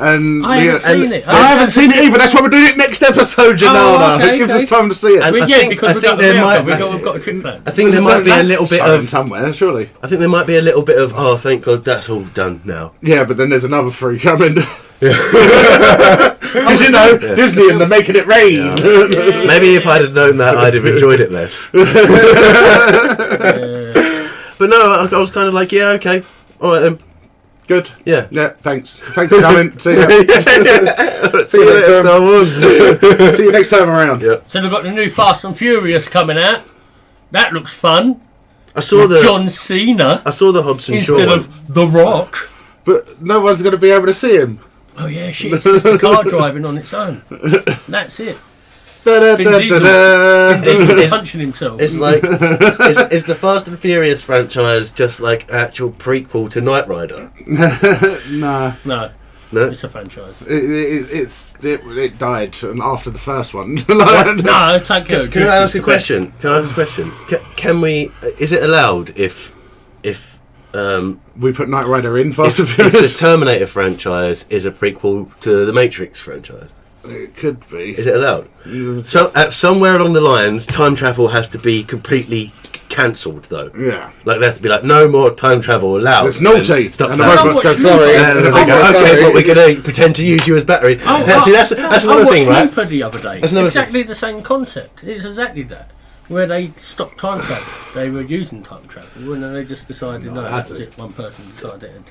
And I haven't seen it. I haven't seen it either. That's why we're doing it next episode, Janana. okay, It gives okay. us time to see it. And Well, I yeah, think- because I we've think got there America. might- We've got a trip plan. I think there might be a That's little bit shown of. somewhere, surely. I think there might be a little bit of. Oh, thank God, that's all done now. Yeah, but then there's another three coming. Because you know, Disney and they're making it rain. Maybe if I'd have known that, I'd have enjoyed it less. But no, I was kind of like, yeah, okay, all right then, Good. yeah. Yeah, thanks. Thanks for coming. See you. See you later, Star Wars. See you next time around. Yeah. So they've got the new Fast and Furious coming out. That looks fun. I saw the John Cena I saw the Hobson Shaw instead one. of The Rock. But no one's going to be able to see him. Oh yeah, shit, it's just the car driving on its own. That's it. Da, Vin da, Diesel. da, Vin Diesel It's- punching himself. It's like is the Fast and Furious franchise just like actual prequel to Knight Rider? Nah. No. No? It's a franchise. It died after the first one. No, take care. Can I ask a question? Can we? Is it allowed if we put Knight Rider in Fast and if the Furious? Terminator franchise is a prequel to the Matrix franchise? It could be. Is it allowed? So at somewhere along the lines, time travel has to be completely cancelled, though. Yeah. Like there has to be like no more time travel allowed. It's naughty. And stop And the that. robots go, watched sorry. Looper. And And they they go, go, okay, sorry. but we're going to pretend to use you as battery. See, that's another I thing, right? watched Looper the other day. That's another Exactly the same concept. It's exactly that. Where they stopped time travel. They were using time travel, and then they just decided, no, had that was to. it. One person decided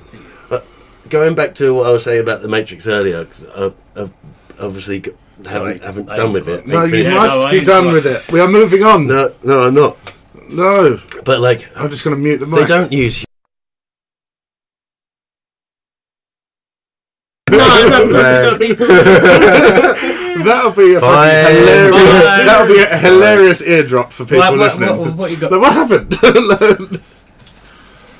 it. Going back to what I was saying about the Matrix earlier, because I've obviously Sorry, haven't I done with it. No, you Yeah, must no, I be ain't done got- with it. We are moving on. No, I'm not. No. But like, I'm just going to mute the they mic. don't use. No, don't need to. That'll be a Fine. fucking hilarious. Fine. That'll be a hilarious eardrop for people listening. What you got? No, what happened?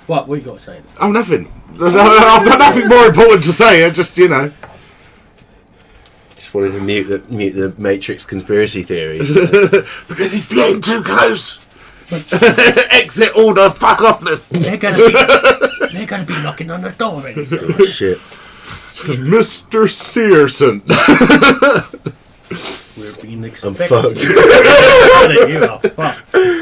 What you got to say? Oh, nothing. No, I've got nothing more important to say. I just, Just wanted to mute the Matrix conspiracy theory. because it's getting too close. Exit order. Fuck offness. They're gonna be knocking on the door very soon. Oh, shit. Mr. Searson. We're being I'm expected. fucked. You are fucked.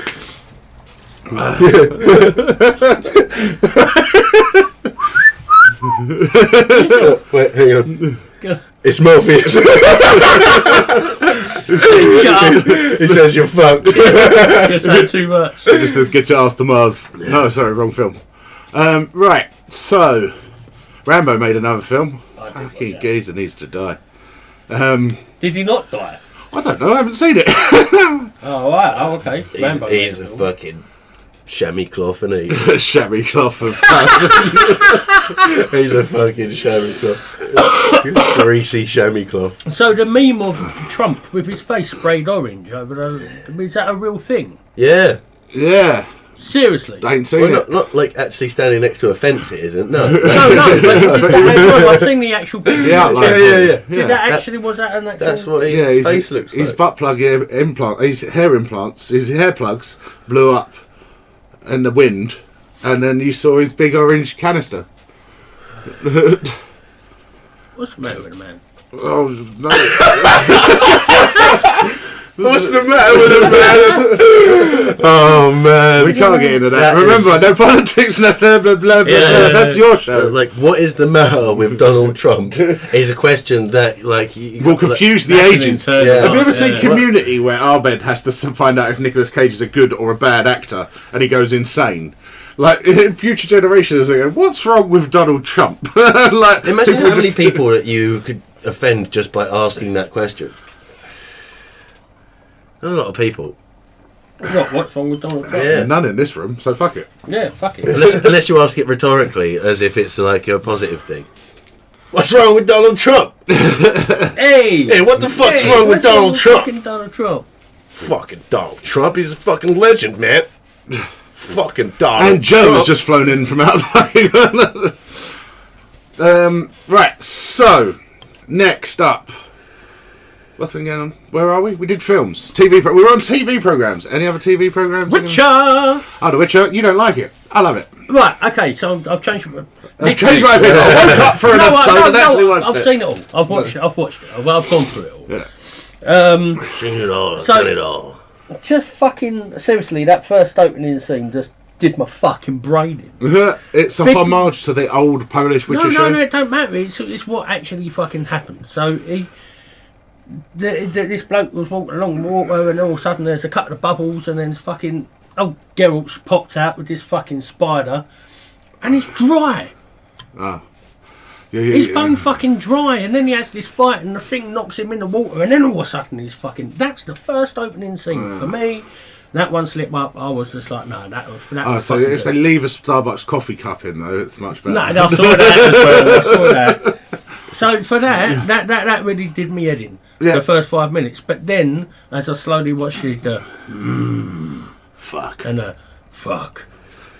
Wait, hang on. Go. It's Morpheus. Shut up. He says you're fucked. You're saying too much. It just says get your ass to Mars. No, sorry, wrong film. Right, so Rambo made another film. I did watch Fucking that. geezer needs to die. Did he not die? I don't know, I haven't seen it. Oh, right. Oh, okay. Rambo He's a made it. fucking chamois cloth, isn't he? Shabby cloth of person. He's a fucking chamois cloth. Greasy chamois cloth. So the meme of Trump with his face sprayed orange over the, is that a real thing? Yeah. Yeah, Seriously? I ain't seen Well, it. not like actually standing next to a fence, it isn't. No. No, but I've seen the actual picture. The outline. Yeah. Did that actually, was that an actual... That's what his Yeah, face looks his like. butt plug implant, his hair implants, his hair plugs blew up in the wind, and then you saw his big orange canister. What's the matter with the man? Oh no! What's the matter with him, man? Oh man, We can't get into that. That Remember, no politics, no blah blah blah blah. Yeah. That's your show. Like, what is the matter with Donald Trump? Is a question that, like, Will confuse the That's an agents. internal Yeah. Have you ever one, seen yeah. Community, where Abed has to find out if Nicolas Cage is a good or a bad actor, and he goes insane? Like in future generations, they go, "What's wrong with Donald Trump?" Like, Imagine people how many just- people that you could offend just by asking that question. A lot of people. What's wrong with Donald Trump? Yeah. None in this room, so fuck it. Yeah, fuck it. Unless you ask it rhetorically, as if it's like a positive thing. What's wrong with Donald Trump? Hey! Hey, what the fuck's Hey, wrong with what's wrong Donald Trump? fucking Donald Trump? Fucking Donald Trump, he's a fucking legend, man. Fucking Donald And Joe Trump. has just flown in from out the right, so next up, what's been going on? Where are we? We did films, TV. We were on TV programs. Any other TV programs? Witcher! Oh, The Witcher. You don't like it? I love it. Right, okay, so I've changed my... I've changed my opinion. I woke up for an episode and actually watched I've it. seen it all. I've watched it. I've watched it. Well, I've gone through it all. Yeah. Seen it all, So- done it all. Just fucking... Seriously, that first opening scene just did my fucking brain in. It's a Big- homage to the old Polish Witcher show. No, it don't matter. It's what actually fucking happened. So this bloke was walking along the water, and all of a sudden there's a couple of bubbles, and then it's fucking Geralt's popped out with this fucking spider, and he's dry. Yeah, He's bone fucking dry, and then he has this fight, and the thing knocks him in the water, and then all of a sudden he's fucking. That's the first opening scene for me. That one slipped up. I was just like, no, that was. Oh, so if they leave a Starbucks coffee cup in though, it's much better. No, I saw that as well. I saw that. So for that really did me head in. Yeah. The first 5 minutes, but then as I slowly watched it, Fuck. and fuck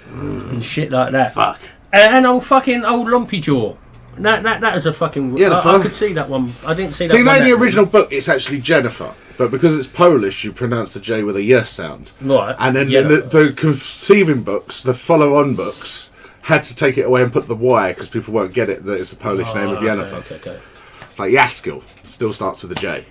and shit like that, Fuck. and old fucking old lumpy jaw. That is a fucking. Jennifer. I could see that one. I didn't see that. See, one in the that- original book, it's actually Jennifer, but because it's Polish, you pronounce the J with a yes sound. Right. And then Yeah. the conceiving books, the follow-on books, had to take it away and put the Y because people won't get it that it's the Polish name of Jennifer. Okay. It's like Yaskill, still starts with a J.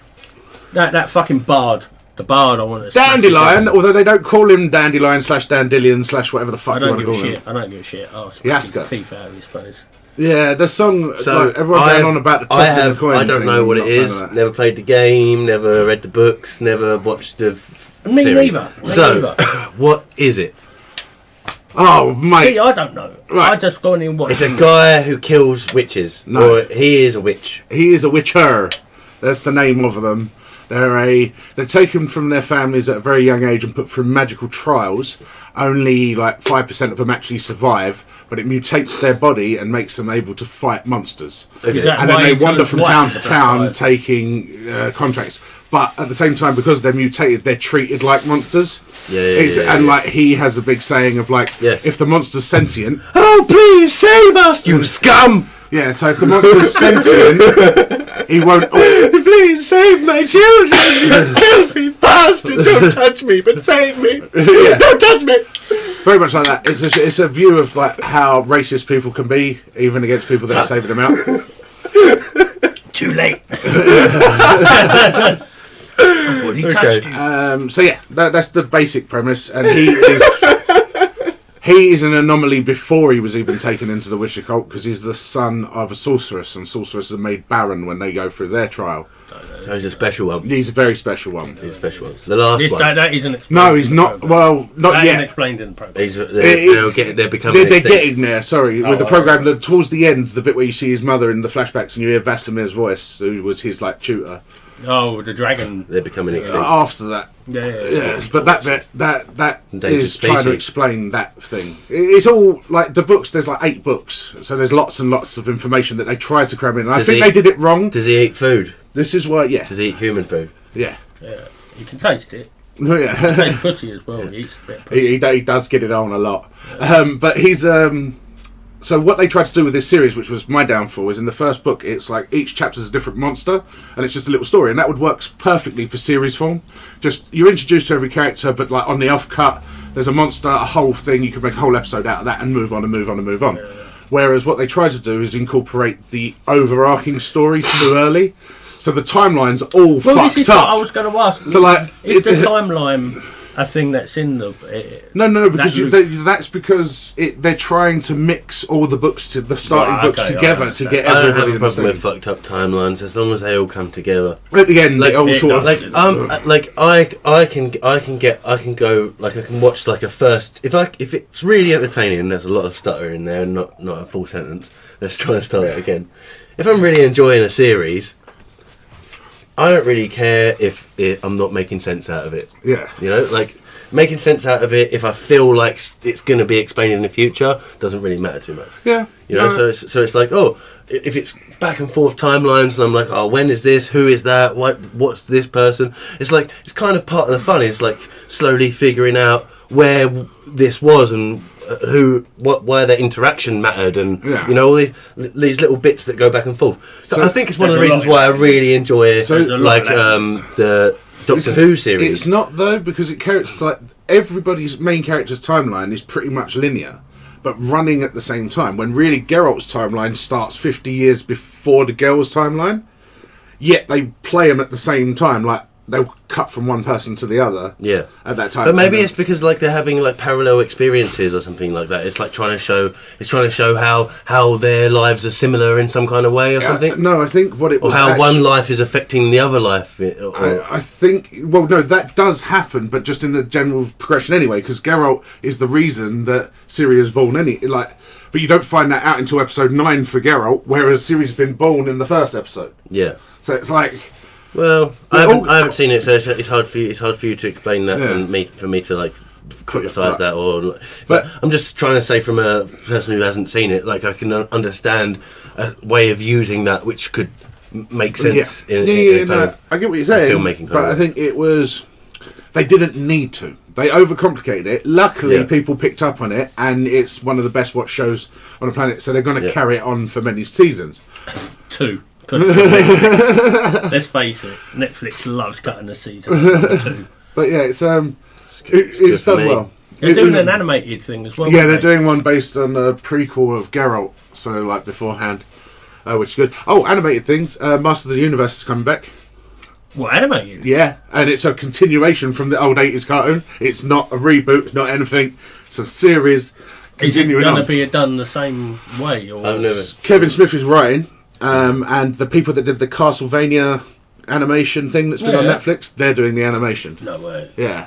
That fucking bard. The bard I want to smack his Dandelion, head. although they don't call him Dandelion / Dandelion / whatever the fuck I you don't want to give a call him. shit. I don't give a shit. I'll smack his Yaska. teeth out of his face. Yeah, the song, So like, everyone going on about the tossing the coin. I don't thing, know I'm what it not a fan is. of that. Never played the game. Never read the books. Never watched the Me series. neither. Me So, neither. what is it? Oh, See, mate. I don't know. Right. I just gone in what. It's a guy who kills witches. No. Or he is a witch. He is a witcher. That's the name of them. They're taken from their families at a very young age and put through magical trials. Only like 5% of them actually survive, but it mutates their body and makes them able to fight monsters. Is that And then why they he wander turns from white town to at that town time? taking contracts. But at the same time, because they're mutated, they're treated like monsters. Yeah. And like he has a big saying of like, Yes. if the monster's sentient, Oh, please save us, you scum! yeah. So if the monster's sentient, he won't. Please save my children, you filthy bastard! Don't touch me, but save me! Yeah. Don't touch me! Very much like that. It's a view of like how racist people can be, even against people that are saving them out. Too late. Well, he touched you. So yeah, that's the basic premise, and he is an anomaly before he was even taken into the witch occult because he's the son of a sorceress, and sorceresses are made barren when they go through their trial. So he's a special one. He's a very special one. He's a special one. The last This, one. that isn't explained. No, he's in the not. program. Well, not That isn't yet. explained in the program. They're becoming They're extinct. getting there. Sorry, with the program, towards the end, the bit where you see his mother in the flashbacks, and you hear Vasimir's voice, who was his like tutor. Oh, the dragon. They're becoming extinct. After that, Yeah. yes, but that bit, that Endangered is trying to species. explain that thing. It's all like the books. There's like 8 books, so there's lots and lots of information that they try to cram in. And I Does think he- they did it wrong. Does he eat food? This is why, yeah, Does he eat human food? yeah, You can taste it. yeah. Taste pussy as well. He eats a bit of pussy. he does get it on a lot, but he's so what they tried to do with this series, which was my downfall, is in the first book it's like each chapter's a different monster and it's just a little story, and that would work perfectly for series form. Just you're introduced to every character, but like on the off cut there's a monster, a whole thing, you could make a whole episode out of that and move on and move on and move on. Whereas what they try to do is incorporate the overarching story too early, so the timeline's all Well, fucked this is up. what I was going to ask. So, like, is the timeline a thing that's in the? No, because That that's because they're trying to mix all the books, the starting Right, books okay, I together to understand. get I don't everybody have a in the problem with thing. fucked up timelines as long as they all come together. At the end, Like, they all it sort of does. I can go like I can watch like a first if it's really entertaining and there's a lot of stutter in there and not a full sentence. Let's try and start it again. If I'm really enjoying a series, I don't really care if I'm not making sense out of it. yeah. You know, like making sense out of it. If I feel like it's going to be explained in the future, doesn't really matter too much. Yeah, You know, so it's like, oh, if it's back and forth timelines, and I'm like, oh, when is this? Who is that? What's this person? It's like it's kind of part of the fun. It's like slowly figuring out where this was and why their interaction mattered, and Yeah. you know, all these little bits that go back and forth. So So I think it's one of the there's a reasons lot why I of that. really enjoy So- There's a lot like of that. the Doctor Who series. It's not though, because it's like everybody's main character's timeline is pretty much linear, but running at the same time. When really Geralt's timeline starts 50 years before the girl's timeline, yet they play them at the same time. Like they'll cut from one person to the other. Yeah. At that time, But maybe And it's because like they're having like parallel experiences or something like that. It's like trying to show how their lives are similar in some kind of way or something. No, I think what it Or was. how one actually- life is affecting the other life. I think, well, no, that does happen, but just in the general progression anyway, because Geralt is the reason that Ciri is born but you don't find that out until episode 9 for Geralt, whereas Ciri's been born in the first episode. Yeah. So it's like, Well, But I haven't seen it, so it's hard for you. It's hard for you to explain that Yeah. and for me to like criticise Right. that. Or, But- but I'm just trying to say from a person who hasn't seen it, like I can understand a way of using that which could make sense. yeah, In no, kind of- I get what you're saying, filmmaking kind but of I way. think it was, they didn't need to. They overcomplicated it. Luckily, Yeah. people picked up on it, and it's one of the best watched shows on the planet. So they're going to Yeah. carry it on for many seasons. 2. 'Cause it's on Netflix. Let's face it, Netflix loves cutting the season at number 2. But yeah, it's good it's for done me. well. They're doing an animated thing as well. Yeah, aren't they're they? doing one based on a prequel of Geralt, so like beforehand, which is good. Oh, animated things. Masters of the Universe is coming back. What, animated? Yeah, and it's a continuation from the old 80s cartoon. It's not a reboot, it's not anything. It's a series Is it continuing going to on. be done the same way? Or I've never. Kevin Smith is writing, and the people that did the Castlevania animation thing that's been on Yeah. Netflix, they're doing the animation. No way. Yeah.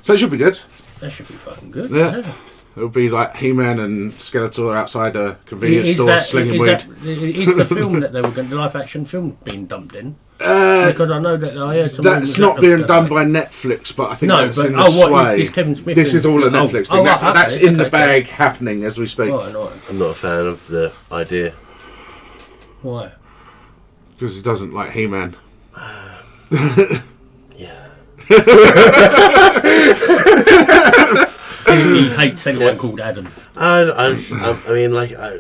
So it should be good. That should be fucking good. Yeah. It'll be like He-Man and Skeletor outside a convenience Is store that- slinging is weed. that- is the film that they were going, the live action film, being dumped in? Because I know that I heard some. That's not being done by Netflix, but I think No, that's but in the what sway. is Kevin Smith? This is all a in- Netflix oh, thing. right, That's okay, in the okay. bag happening as we speak. Right, right. I'm not a fan of the idea. Why? Because he doesn't like He-Man. Yeah. He hates anyone called Adam. I mean, like, I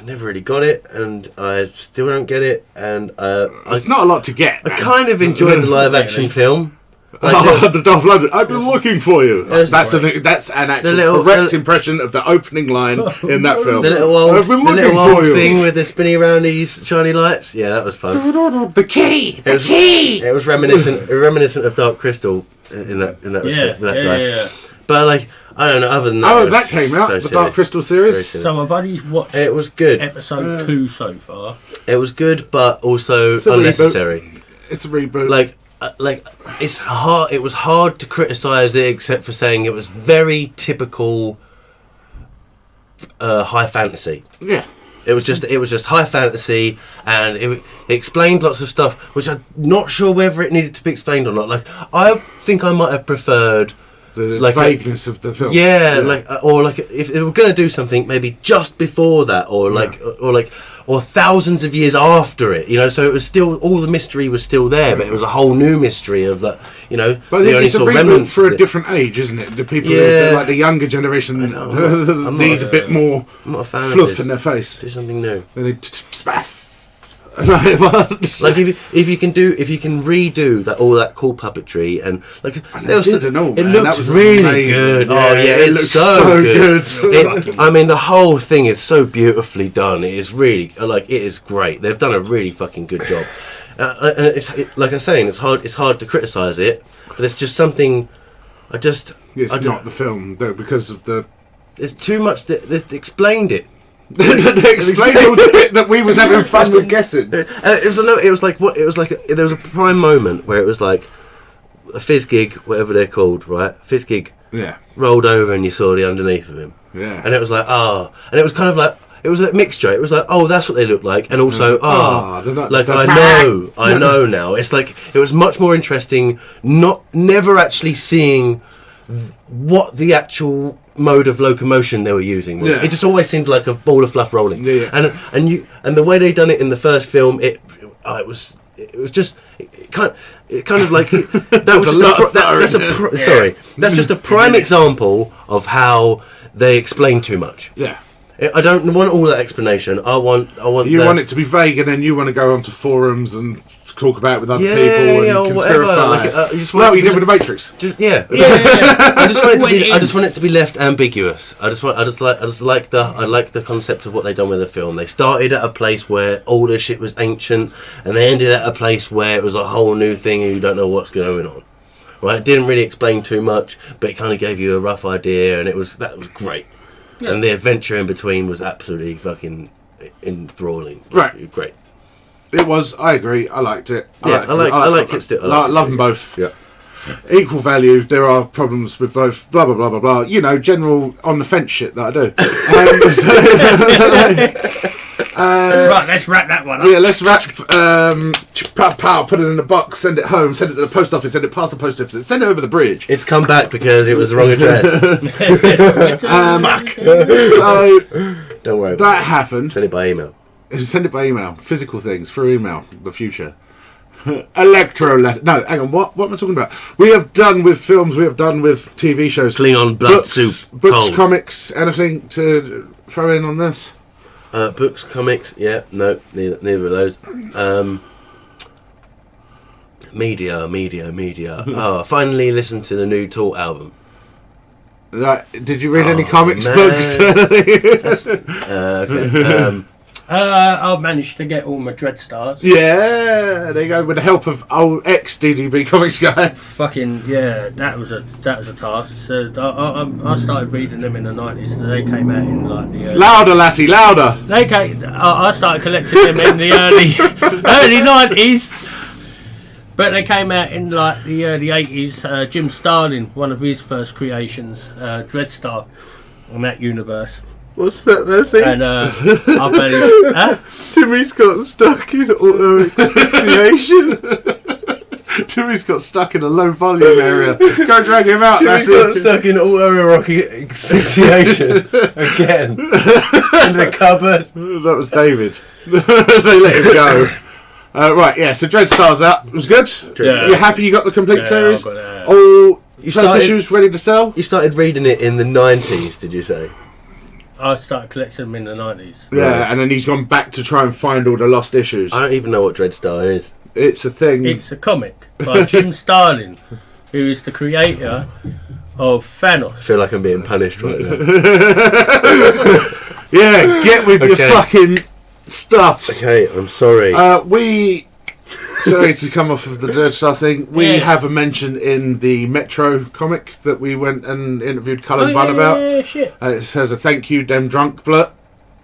never really got it, and I still don't get it, and It's not a lot to get. I kind of enjoyed the live action film. Like, Oh, the Dolph Lundgren. I've been looking for you. That's That's right. that's an actual little- correct impression of the opening line in that film. the little old, I've been the looking little for old you. thing with the spinny around these shiny lights. Yeah, that was fun. The key. The key. It was reminiscent of Dark Crystal in that Yeah, respect. That yeah, guy. yeah. But like, I don't know. Other than that, Oh, it was that came out. so The silly. Dark Crystal Very series. silly. So I've only watched It was good. episode 2 so far. It was good, but also It's a reboot. unnecessary. It's a reboot. Like it's hard. It was hard to criticize it, except for saying it was very typical high fantasy. yeah. It was just high fantasy, and it explained lots of stuff, which I'm not sure whether it needed to be explained or not. Like, I think I might have preferred, The like vagueness of the film. yeah, like if they were going to do something, maybe just before that, or thousands of years after it. You know, so it was still, all the mystery was still there, but it was a whole new mystery of that. You know, But the only it's a sort of reboot remnants for of a it. different age, isn't it? The people, Yeah. like the younger generation, I'm need not- a bit more I'm not a fan fluff of in this. their face. Do something new. They need spaff. Right, what? Like if you can redo all that cool puppetry and like And there was they so- did, no, it man, that looks was really amazing. good. Yeah, Oh yeah, it it's looks so, so good. good. I mean, the whole thing is so beautifully done. It is really like it is great. They've done a really fucking good job. And like I'm saying, it's hard to criticize it, but it's just something. It's I don't- not the film, though, because of the. There's too much that explained it. They explained all the bit that we was having fun with guessing. It was like there was a prime moment where it was like a fizz gig, whatever they're called, right? Fizz gig Yeah, rolled over and you saw the underneath of him, yeah. and it was like and it was kind of like it was a mixture. It was like, oh, that's what they look like, and also they're not like just I know now. It's like it was much more interesting, never actually seeing what the actual mode of locomotion they were using was. Yeah. It just always seemed like a ball of fluff rolling. Yeah. And the way they done it in the first film, it was just it kind of like that was a lot of sorry, that's just a prime example of how they explain too much. Yeah. I don't want all that explanation. I want You want it to be vague, and then you want to go onto forums and talk about it with other Yeah, people yeah, or and whatever. conspirify. Like, you just want Well, it you to did be- with the Matrix. Yeah. Yeah. I just want it to be. Went I in. just want it to be left ambiguous. I like the concept of what they done with the film. They started at a place where all the shit was ancient, and they ended at a place where it was a whole new thing, and you don't know what's going on. Right? It didn't really explain too much, but it kind of gave you a rough idea, and that was great. Yeah. And the adventure in between was absolutely fucking enthralling. Right. Great. It was. I agree. I liked it. Yeah, I liked it still. I liked it Love too. them both. Yeah. Equal value. There are problems with both. Blah blah blah blah blah. You know, general on the fence shit that I do. Right, let's wrap that one up. Yeah, let's wrap. Pow, put it in the box, send it home, send it to the post office, send it past the post office, send it over the bridge. It's come back because it was the wrong address. So Don't worry about that it. happened. Send it by email. Send it by email. Physical things through email. The future. Electro letter. No, hang on. What am I talking about? We have done with films. We have done with TV shows. Klingon blood soup. Books, cold. comics. Anything to throw in on this? Books, comics. Yeah, no, neither of those. Media. Oh, finally listened to the new Talk album. Did you read any comics man. books? Okay. I managed to get all my Dreadstars. Yeah, there you go. With the help of old ex-DDB comics guy. Fucking yeah, that was a task. So I started reading them in the 90s. So they came out in like the Louder, lassie, louder. I started collecting them in the early 90s. But they came out in like the early 80s. Jim Starlin, one of his first creations, Dreadstar, on that universe. What's that there thing? And I managed. Timmy's got stuck in auto asphyxiation. Timmy's got stuck in a low volume area. Go drag him out. Timmy's got stuck in autoerotic asphyxiation again in the cupboard. That was David. They let him go. Right, yeah. So Dreadstar's out. It was good. Yeah. You happy you got the complete series? I got that. All You first started- issues ready to sell? You started reading it in the 90s, did you say? I started collecting them in the 90s. Yeah, and then he's gone back to try and find all the lost issues. I don't even know what Dreadstar is. It's a thing. It's a comic by Jim Starlin, who is the creator of I Thanos. feel like I'm being punished right now. Yeah, get with your Okay. fucking stuffs. Okay, I'm sorry. Sorry to come off of the Dreadstar thing. We Yeah. have a mention in the Metro comic that we went and interviewed Cullen Bunn about. Yeah, shit. It says a thank you, dem drunk blurt.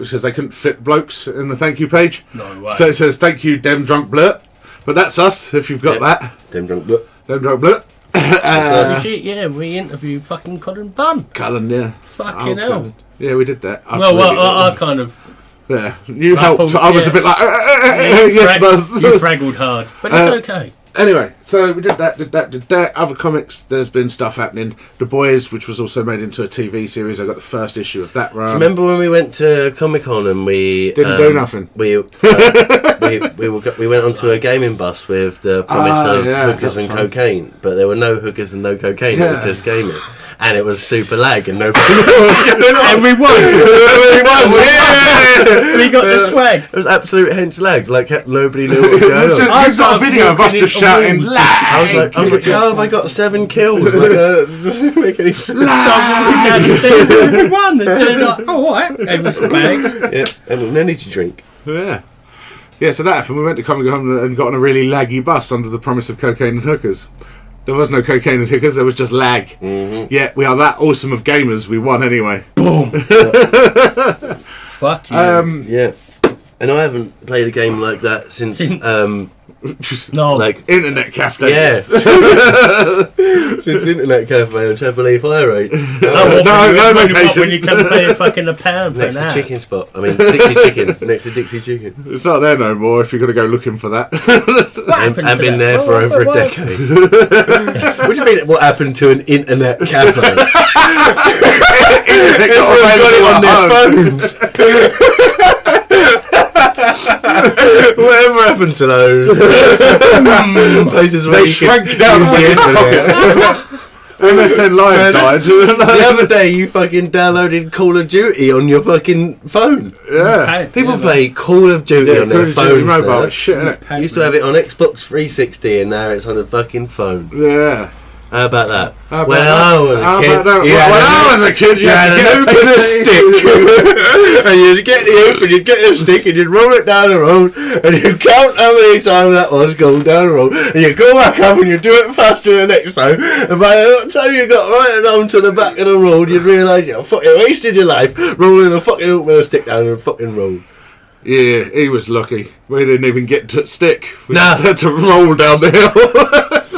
It says they couldn't fit blokes in the thank you page. No way. So it says thank you, dem drunk blurt. But that's us, if you've got that. Damn drunk. Look. Dem drunk blurt. Shit, yeah, we interviewed fucking Colin Bunn. Cullen, yeah. Fucking Oh, hell. Cullen. Yeah, we did that. Well, I kind of. yeah, you I helped. pulled- I was a yeah. bit like, You yes, buzz. fraggled hard. But it's okay. Anyway, so we did that. Other comics, there's been stuff happening. The Boys, which was also made into a TV series, I got the first issue of that run. Remember when we went to Comic Con and we Didn't do nothing. We went onto a gaming bus with the promise of hookers that's and fun. cocaine, but there were no hookers and no cocaine. It Yeah. was just gaming, and it was super lag and nobody. And we won. We got the swag. It was absolute hench lag. Like nobody knew what was going on. I've got a video of us just shouting, I was like, how have I got 7 kills? Like, it doesn't make any sense. So we went down the stairs and we won. And they're like, oh, alright. Gave us some bags. Yeah, and an energy drink. Yeah. Yeah, so that happened. We went to Comic Con and got on a really laggy bus under the promise of cocaine and hookers. There was no cocaine and hookers, there was just lag. Mm-hmm. Yeah, we are that awesome of gamers, we won anyway. Fuck you. Yeah. And I haven't played a game like that since no. like Internet cafe. yeah. Since Internet Cafe on Chapel Fire Rate. no when location. you come pay fucking a pound for Next an to hour. Chicken Spot. I mean Dixie Chicken. Next to Dixie Chicken. It's not there no more if you're going to go looking for that. What happened I've to been that? there for over a decade. What do you mean? What happened to an internet cafe? Everyone's got it on their phones. Whatever happened to those places where They you shrank could down use to the the internet? MSN Live died. The other day, you fucking downloaded Call of Duty on your fucking phone. Yeah. Hey, People yeah, play Call of Duty on their phones. mobile. now. It's shit, innit? man. Used to have it on Xbox 360, and now it's on the fucking phone. Yeah. How about that? How about when that? I was How a kid, about that? you When had I was a kid, you had to an get a open PC. stick, and you'd get the open, you'd get the stick, and you'd roll it down the road, and you'd count how many times that was going down the road, and you'd go back up, and you'd do it faster the next time, and by the time you got right down to the back of the road, you'd realise you fucking wasted your life rolling a fucking open stick down the fucking road. Yeah, he was lucky. We didn't even get to stick. We Nah. just had to roll down the hill.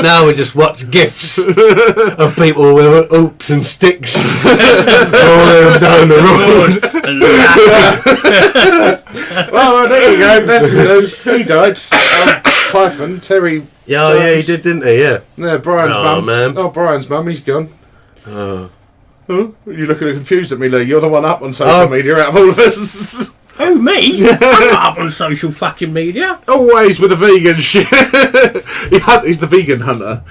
Now we just watch gifs of people with oops and sticks rolling down the road. Well, there you go. That's he died. Python, Terry. Yeah, oh, yeah, he did, didn't he? Yeah. Yeah, Brian's Oh, mum. man. Oh, Brian's mum. He's gone. Oh. Huh? You're looking confused at me, Lee. You're the one up on social media out of all of us. Who, me? I'm not up on social fucking media. Always with the vegan shit. He's the vegan hunter.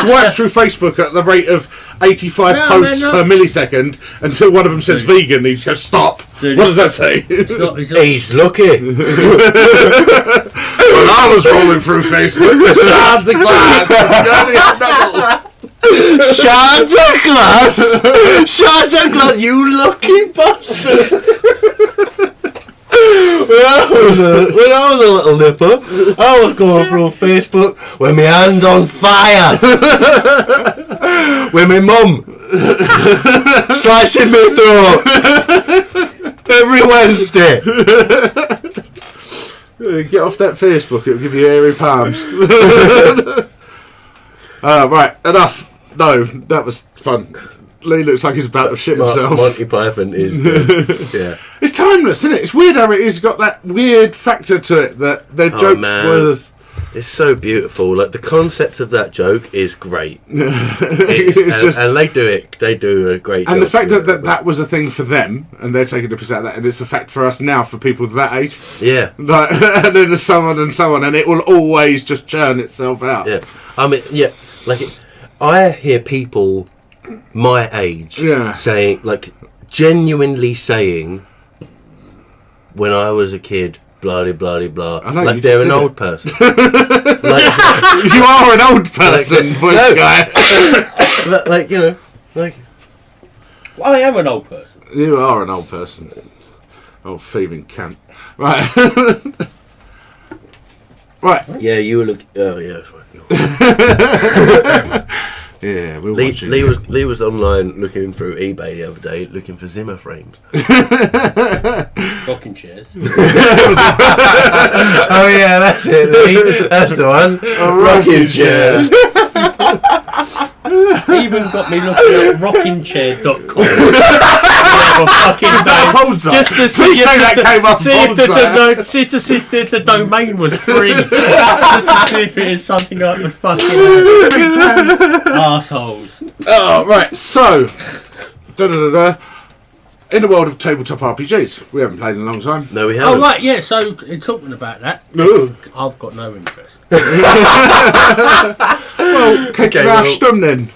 Swipe through Facebook at the rate of 85 posts per millisecond until one of them says vegan. He goes, stop. What does that say? It's not. He's lucky. When I was rolling through Facebook, the shards of glass. Shards of glass. Shards of glass. You lucky bastard. When I was a little nipper, I was going through Facebook with my hands on fire. With my mum slicing my throat every Wednesday. Get off that Facebook, it'll give you hairy palms. Right, enough. No, that was fun. Lee looks like he's about to shit himself. Monty Python is yeah. It's timeless, isn't it? It's weird how it has got that weird factor to it that their jokes were. It's so beautiful. Like the concept of that joke is great. And they do it. They do a great job. And the fact that was a thing for them, and they're taking the piss out of that, and it's a fact for us now for people of that age. Yeah. Like, and then there's so on and so on, and it will always just churn itself out. Yeah. I mean, yeah. Like, I hear people my age saying, like, genuinely saying, when I was a kid, blah blah blah, like they're an old person. Like, you are an old person, voice guy. Like, you know, like, I am an old person. You are an old person. Old thieving cunt. Right. Right. Yeah, you were looking. Oh yeah, that's right. Yeah, we're watching. Lee was online looking through eBay the other day, looking for Zimmer frames. Rocking chairs. Oh yeah, that's it, Lee. That's the one. Rocking chairs. Even got me looking at rockingchair.com. Just to see if the domain was free. Just to see if it is something I could fucking assholes. Oh, right. So, in the world of tabletop RPGs, we haven't played in a long time. No, we haven't. Oh, right, yeah. So, talking about that, No. I've got no interest. Well, them then.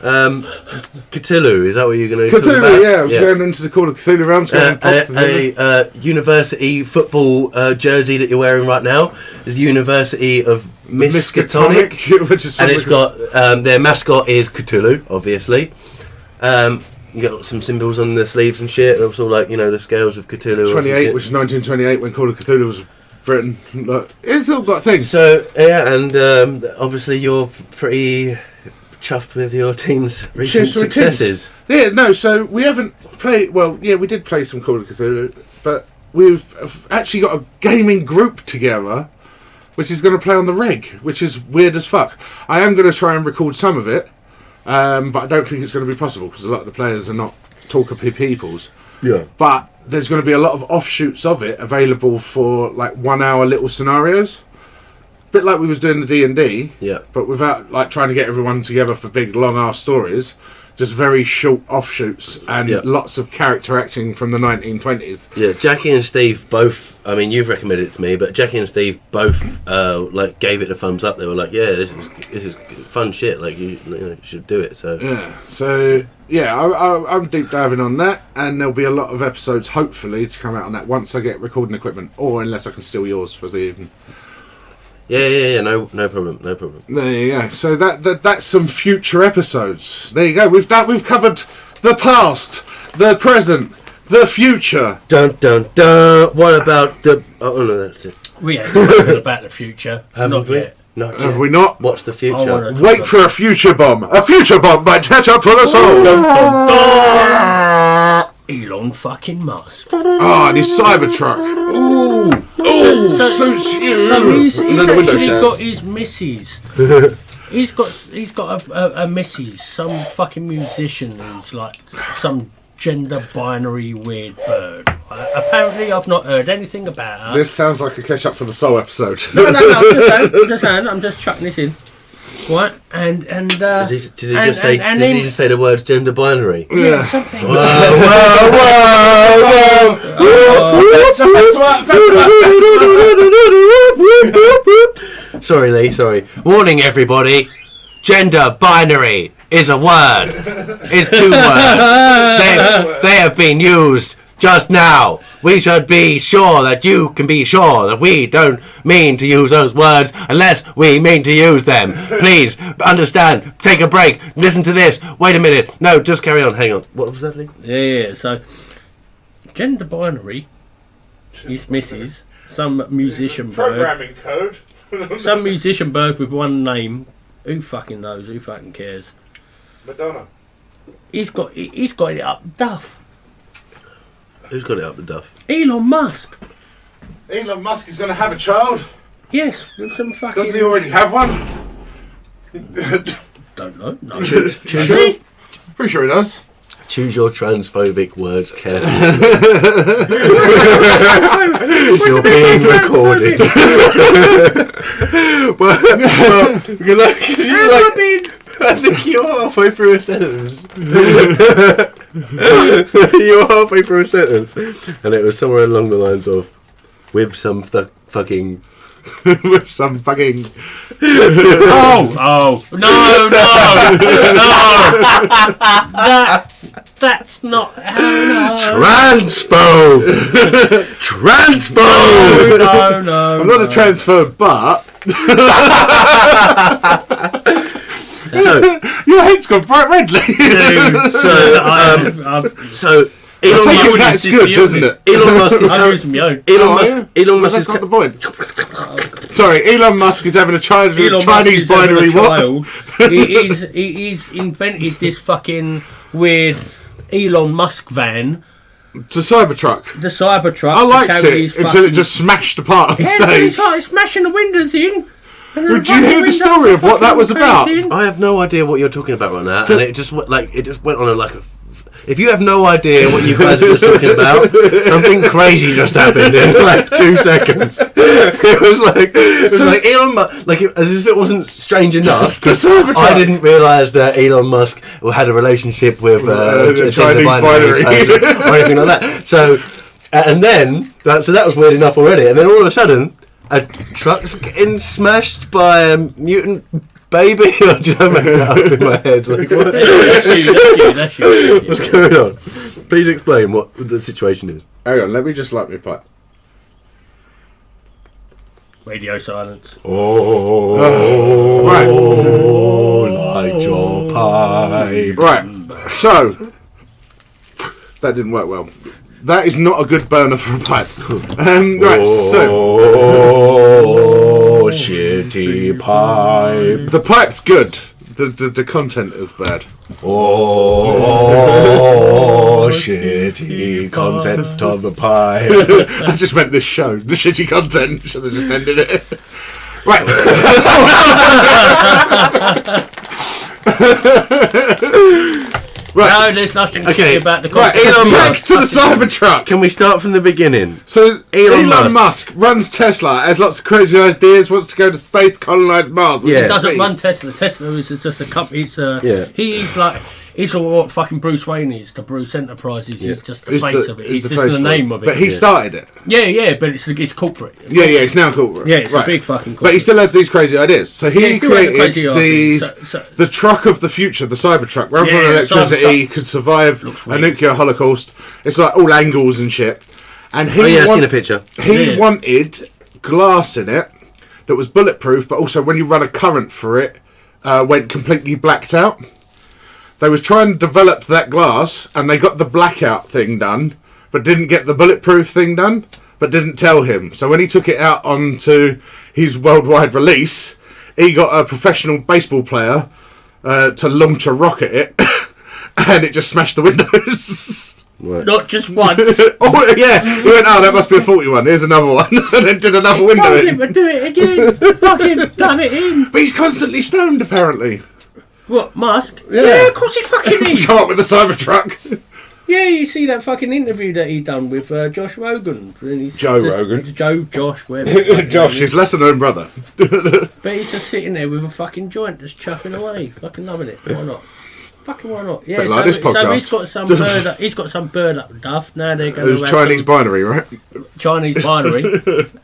Cthulhu, is that what you're going to Cthulhu, yeah. I was going into the Call of Cthulhu realms. A university football jersey that you're wearing right now is the University of Miskatonic, which is, and it's got their mascot is Cthulhu, obviously. You got some symbols on the sleeves and shit. It's all like, you know, the scales of Cthulhu. 28, which is 1928 when Call of Cthulhu was written. Look, it's all got things. So yeah, and obviously you're pretty chuffed with your team's recent successes. Yeah, no. So we haven't played. Well, yeah, we did play some Call of Cthulhu, but we've actually got a gaming group together, which is going to play on the reg, which is weird as fuck. I am going to try and record some of it. But I don't think it's going to be possible because a lot of the players are not talker peoples. Yeah. But there's going to be a lot of offshoots of it available for like 1 hour little scenarios. A bit like we was doing the D&D. Yeah. But without like trying to get everyone together for big long ass stories. Just very short offshoots and lots of character acting from the 1920s. Yeah, Jackie and Steve both. I mean, you've recommended it to me, but Jackie and Steve both like gave it a thumbs up. They were like, "Yeah, this is fun shit. Like you should do it." So I'm deep diving on that, and there'll be a lot of episodes hopefully to come out on that once I get recording equipment, or unless I can steal yours for the evening. Yeah. No problem. There you go. So that's some future episodes. There you go. We've covered the past, the present, the future. Dun dun dun. What about the? Oh no, that's it. We ain't spoken about the future. Not yet. Have we not? What's the future? Wait for a future bomb. A future bomb might catch up for us all. Elon fucking Musk. Oh, and his Cybertruck. So he's actually got his missus. He's got a missus, some fucking musician who's like some gender binary weird bird. Apparently, I've not heard anything about her. This sounds like a catch up for the Soul episode. No, I'm just saying. I'm just chucking this in. Right, and Did he just say? and Did then- he just say the words gender binary? yeah, something. Sorry, Lee. Sorry. Warning, everybody. Gender binary is a word. It's 2 words. They have been used just now. We should be sure that you can be sure that we don't mean to use those words unless we mean to use them. Please understand. Take a break. Listen to this. Wait a minute. No, just carry on. Hang on. What was that, Lee? Yeah, so gender binary is Mrs. Some musician bird. code. Some musician bird with one name. Who fucking knows? Who fucking cares? Madonna. He's got it up duff. Who's got it up the duff? Elon Musk. Elon Musk is going to have a child. Yes, with some fucking. Doesn't he already have one? Don't know. No. Sure. Pretty sure he does. Choose your transphobic words carefully. You're being recorded. I think you're halfway through a sentence. You're halfway through a sentence. And it was somewhere along the lines of, with some fucking... With some fucking... Oh, no. That's not how. No. Transphobe! No. I'm not a transphobe, but... So, Your head's gone bright red, Lee. so I Elon take it Musk, that's good, doesn't it? Elon Musk is I'm using my own. Elon Well, Musk that's is not the point. Sorry, Elon Musk is having a child with a Elon Musk Chinese is having binary a what? child. He's invented this fucking weird Elon Musk van, To Cybertruck. the Cybertruck. I liked to carry it his until fucking- it just smashed apart on Yeah, stage. it's like smashing the windows in. And Did the you hear fucking the windows story are of what that was fucking about? caved in. I have no idea what you're talking about right now, So- and it just went on a If you have no idea what you guys were talking about, something crazy just happened in like 2 seconds. It was like Elon Musk, as if it wasn't strange enough. The Cybertruck. I didn't realise that Elon Musk had a relationship with a a Chinese binary. person or anything like that. So, and then that was weird enough already. And then all of a sudden, a truck's getting smashed by a mutant baby. Or do you know, make that up in my head? Like, what? That's you. What's going on? Please explain what the situation is. Hang on, let me just light my pipe. Radio silence. Right. Light your pipe. Right, so that didn't work well. That is not a good burner for a pipe. Right, so Oh, shitty pipe. the pipe's good. The content is bad. Oh, shitty concept of the pipe. I just meant this show. The shitty content. Should have just ended it. Right. Right. No, there's nothing Okay, shitty about the Right, concept. Elon back to the Cybertruck. Can we start from the beginning? So Elon Elon Musk runs Tesla, has lots of crazy ideas, wants to go to space, colonize Mars. Yeah. He doesn't run Tesla. Tesla is just a company. Yeah. He's what fucking Bruce Wayne is to Bruce Enterprises. He's just the He's face of it. he's He's just the face name for of it. But he started it. Yeah, but it's corporate. Yeah, it's now corporate. Yeah, it's a big fucking corporate. But he still has these crazy ideas. So Yeah, he he still has the created crazy these ideas. the truck of the future, the Cybertruck. Runs Yeah, on the electricity, Cybertruck. could survive a weird. nuclear holocaust. It's like all angles and shit. And he Oh yeah, I've seen a picture. He Yeah. wanted glass in it that was bulletproof, but also when you run a current through it, went completely blacked out. They was trying to develop that glass, and they got the blackout thing done, but didn't get the bulletproof thing done, but didn't tell him. So when he took it out onto his worldwide release, he got a professional baseball player to launch a rocket at it, and it just smashed the windows. Not just once. Oh yeah, he went, oh, that must be a 41. Here's another one, and then did another window Told in. him to do it again. Fucking done it in. But he's constantly stoned, apparently. What, Musk? Yeah. Of course he fucking is. Come up with the Cybertruck. Yeah, you see that fucking interview that he done with Josh Rogan. Rogan. Josh, whatever. Josh, his lesser known brother. But he's just sitting there with a fucking joint just chuffing away. Fucking loving it. Why not? Fucking why not? Yeah, Bit like this so podcast. he's got some bird up duff. Now they're going It was to Chinese binary, right? Chinese binary,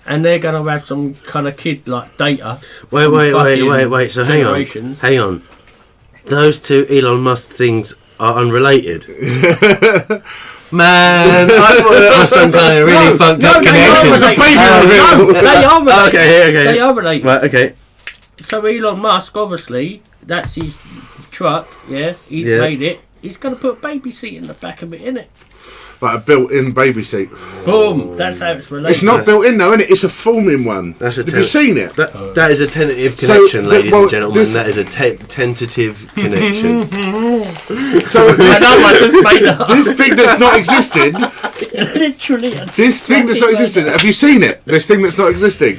and they're going to have some kind of kid like data. Wait. So generations. hang on. Those two Elon Musk things are unrelated. Man, I thought that was some kind of really fucked up connection. It was a baby reveal. They are related. Okay. They are related. Right, okay. So Elon Musk, obviously, that's his truck. Yeah, he's made it. He's going to put a baby seat in the back of it, innit? Like a built-in baby seat. Boom. That's how it's related. It's not built in though, innit? It's a forming one. That's a Have you seen it? That is a tentative connection, ladies and gentlemen. this- That is a tentative connection. So this, I just made that up. this thing that's not existed. Literally. This thing that's not existing. Have you seen it? This thing that's not existing.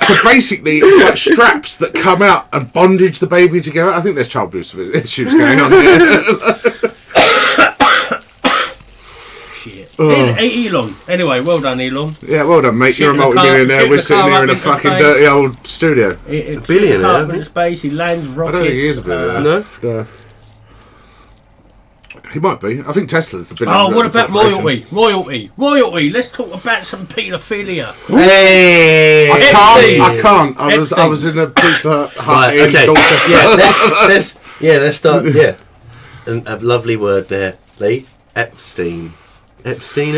So basically, it's like straps that come out and bondage the baby together. I think there's child abuse issues going on here. Shit. Elon. Anyway, well done, Elon. Yeah, well done, mate. You're a Shit the car- multi-millionaire. shit We're the sitting car here up in a into fucking space. dirty old studio. Billionaire, Up I in think. space, he lands I rockets. don't think he is a billionaire. No? He might be. I think Tesla's the billionaire. Oh, what about corporation. royalty? Let's talk about some paedophilia. Hey! I can't. I Epstein. was in a Pizza Hut Right, in okay. Dorchester. Let's start. Yeah, and a lovely word there, Lee. Epstein. Epstein.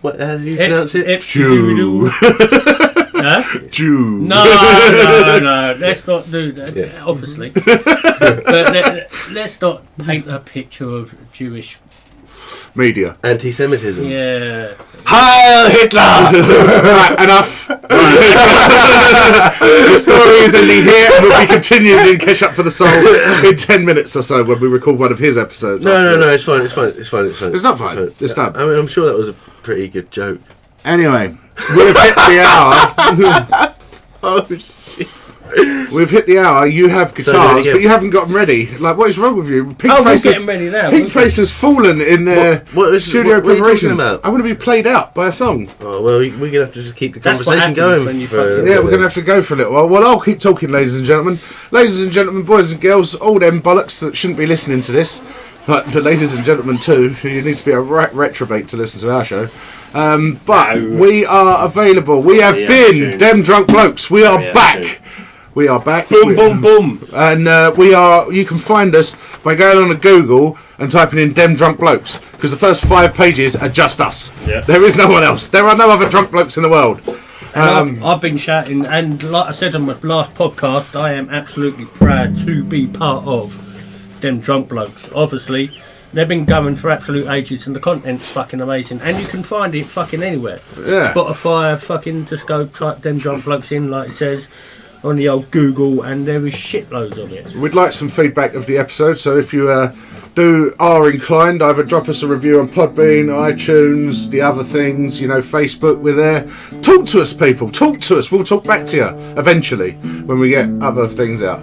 What? How do you pronounce it? Jew. Huh? Jew. No. Let's not do that. Yes. Obviously, but let's not paint a picture of Jewish. Media. Anti-Semitism. Yeah. Heil Hitler! Right, enough. The story is ending here and will be continued in Catch Up for the Soul in 10 minutes or so when we record one of his episodes. No, it's fine. It's not fine. It's done. I mean, I'm sure that was a pretty good joke. Anyway, we've hit the hour. Oh shit! We've hit the hour. You have guitars, yeah. but you haven't got them ready. Like, what is wrong with you? Pink We'll Face get him ready now. Pink Face has fallen in studio what are you preparations. talking about? I'm going to be played out by a song. Oh well, we're gonna have to just keep the That's what conversation happens going. when you for- fucking- Yeah, we're going to have to go for a little while. Well, I'll keep talking, ladies and gentlemen. Ladies and gentlemen, boys and girls, all them bollocks that shouldn't be listening to this. But the ladies and gentlemen too, you need to be a retrobate to listen to our show. But we are available. We have been Dem Drunk Blokes. We are back. We are back. Boom. And we are. You can find us by going on to Google and typing in Dem Drunk Blokes, because the first 5 pages are just us. Yeah. There is no one else. There are no other drunk blokes in the world. And I've been shouting, and like I said on my last podcast, I am absolutely proud to be part of Dem Drunk Blokes. Obviously, they've been going for absolute ages, and the content's fucking amazing, and you can find it fucking anywhere. Yeah. Spotify, fucking just go type Dem Drunk Blokes in, like it says on the old Google, and there is shitloads of it. We'd like some feedback of the episode, so if you are inclined, either drop us a review on Podbean, iTunes, the other things, Facebook, we're there. Talk to us, people. Talk to us. We'll talk back to you eventually when we get other things out.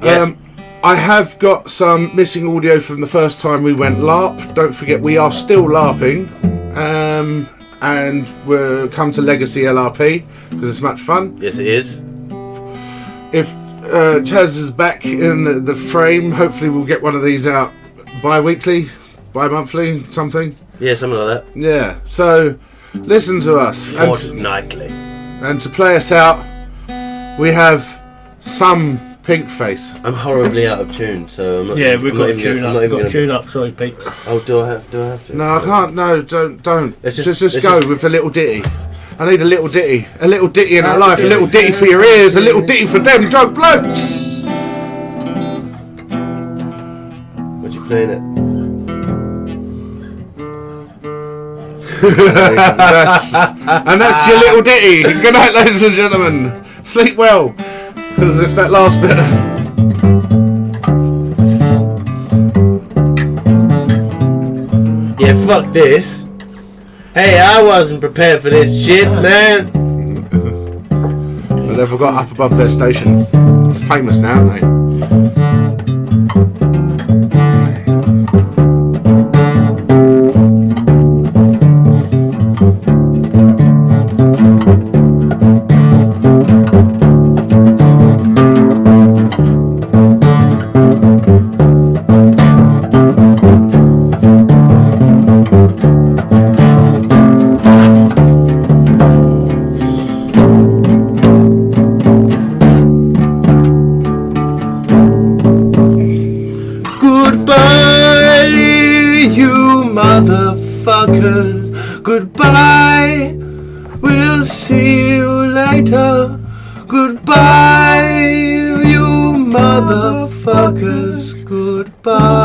Yes. I have got some missing audio from the first time we went LARP. Don't forget, we are still LARPing. And we'll come to Legacy LRP because it's much fun. Yes, it is. If Chaz is back in the frame, hopefully we'll get one of these out bi-weekly, bi-monthly, something. Yeah, something like that. Yeah, so listen to us. Fortnightly. And to play us out, we have some Pink Face. I'm horribly out of tune, so I'm not. Yeah, I'm we've not got to even tune gonna- up. I'm not We've even got to gonna- tune up. Sorry, peeps. Oh, do I have to? No, I can't. No, don't. Let's Just let's go with a little ditty. I need a little ditty in our life, a little ditty for your ears, a little ditty for them drunk blokes. What you playing it? That's your little ditty. Good night, ladies and gentlemen. Sleep well, because if that last bit. Yeah, fuck this. Hey, I wasn't prepared for this shit, man. But they've got up above their station. Famous now, aren't they? motherfuckers. Goodbye, we'll see you later. Goodbye, you motherfuckers. Goodbye.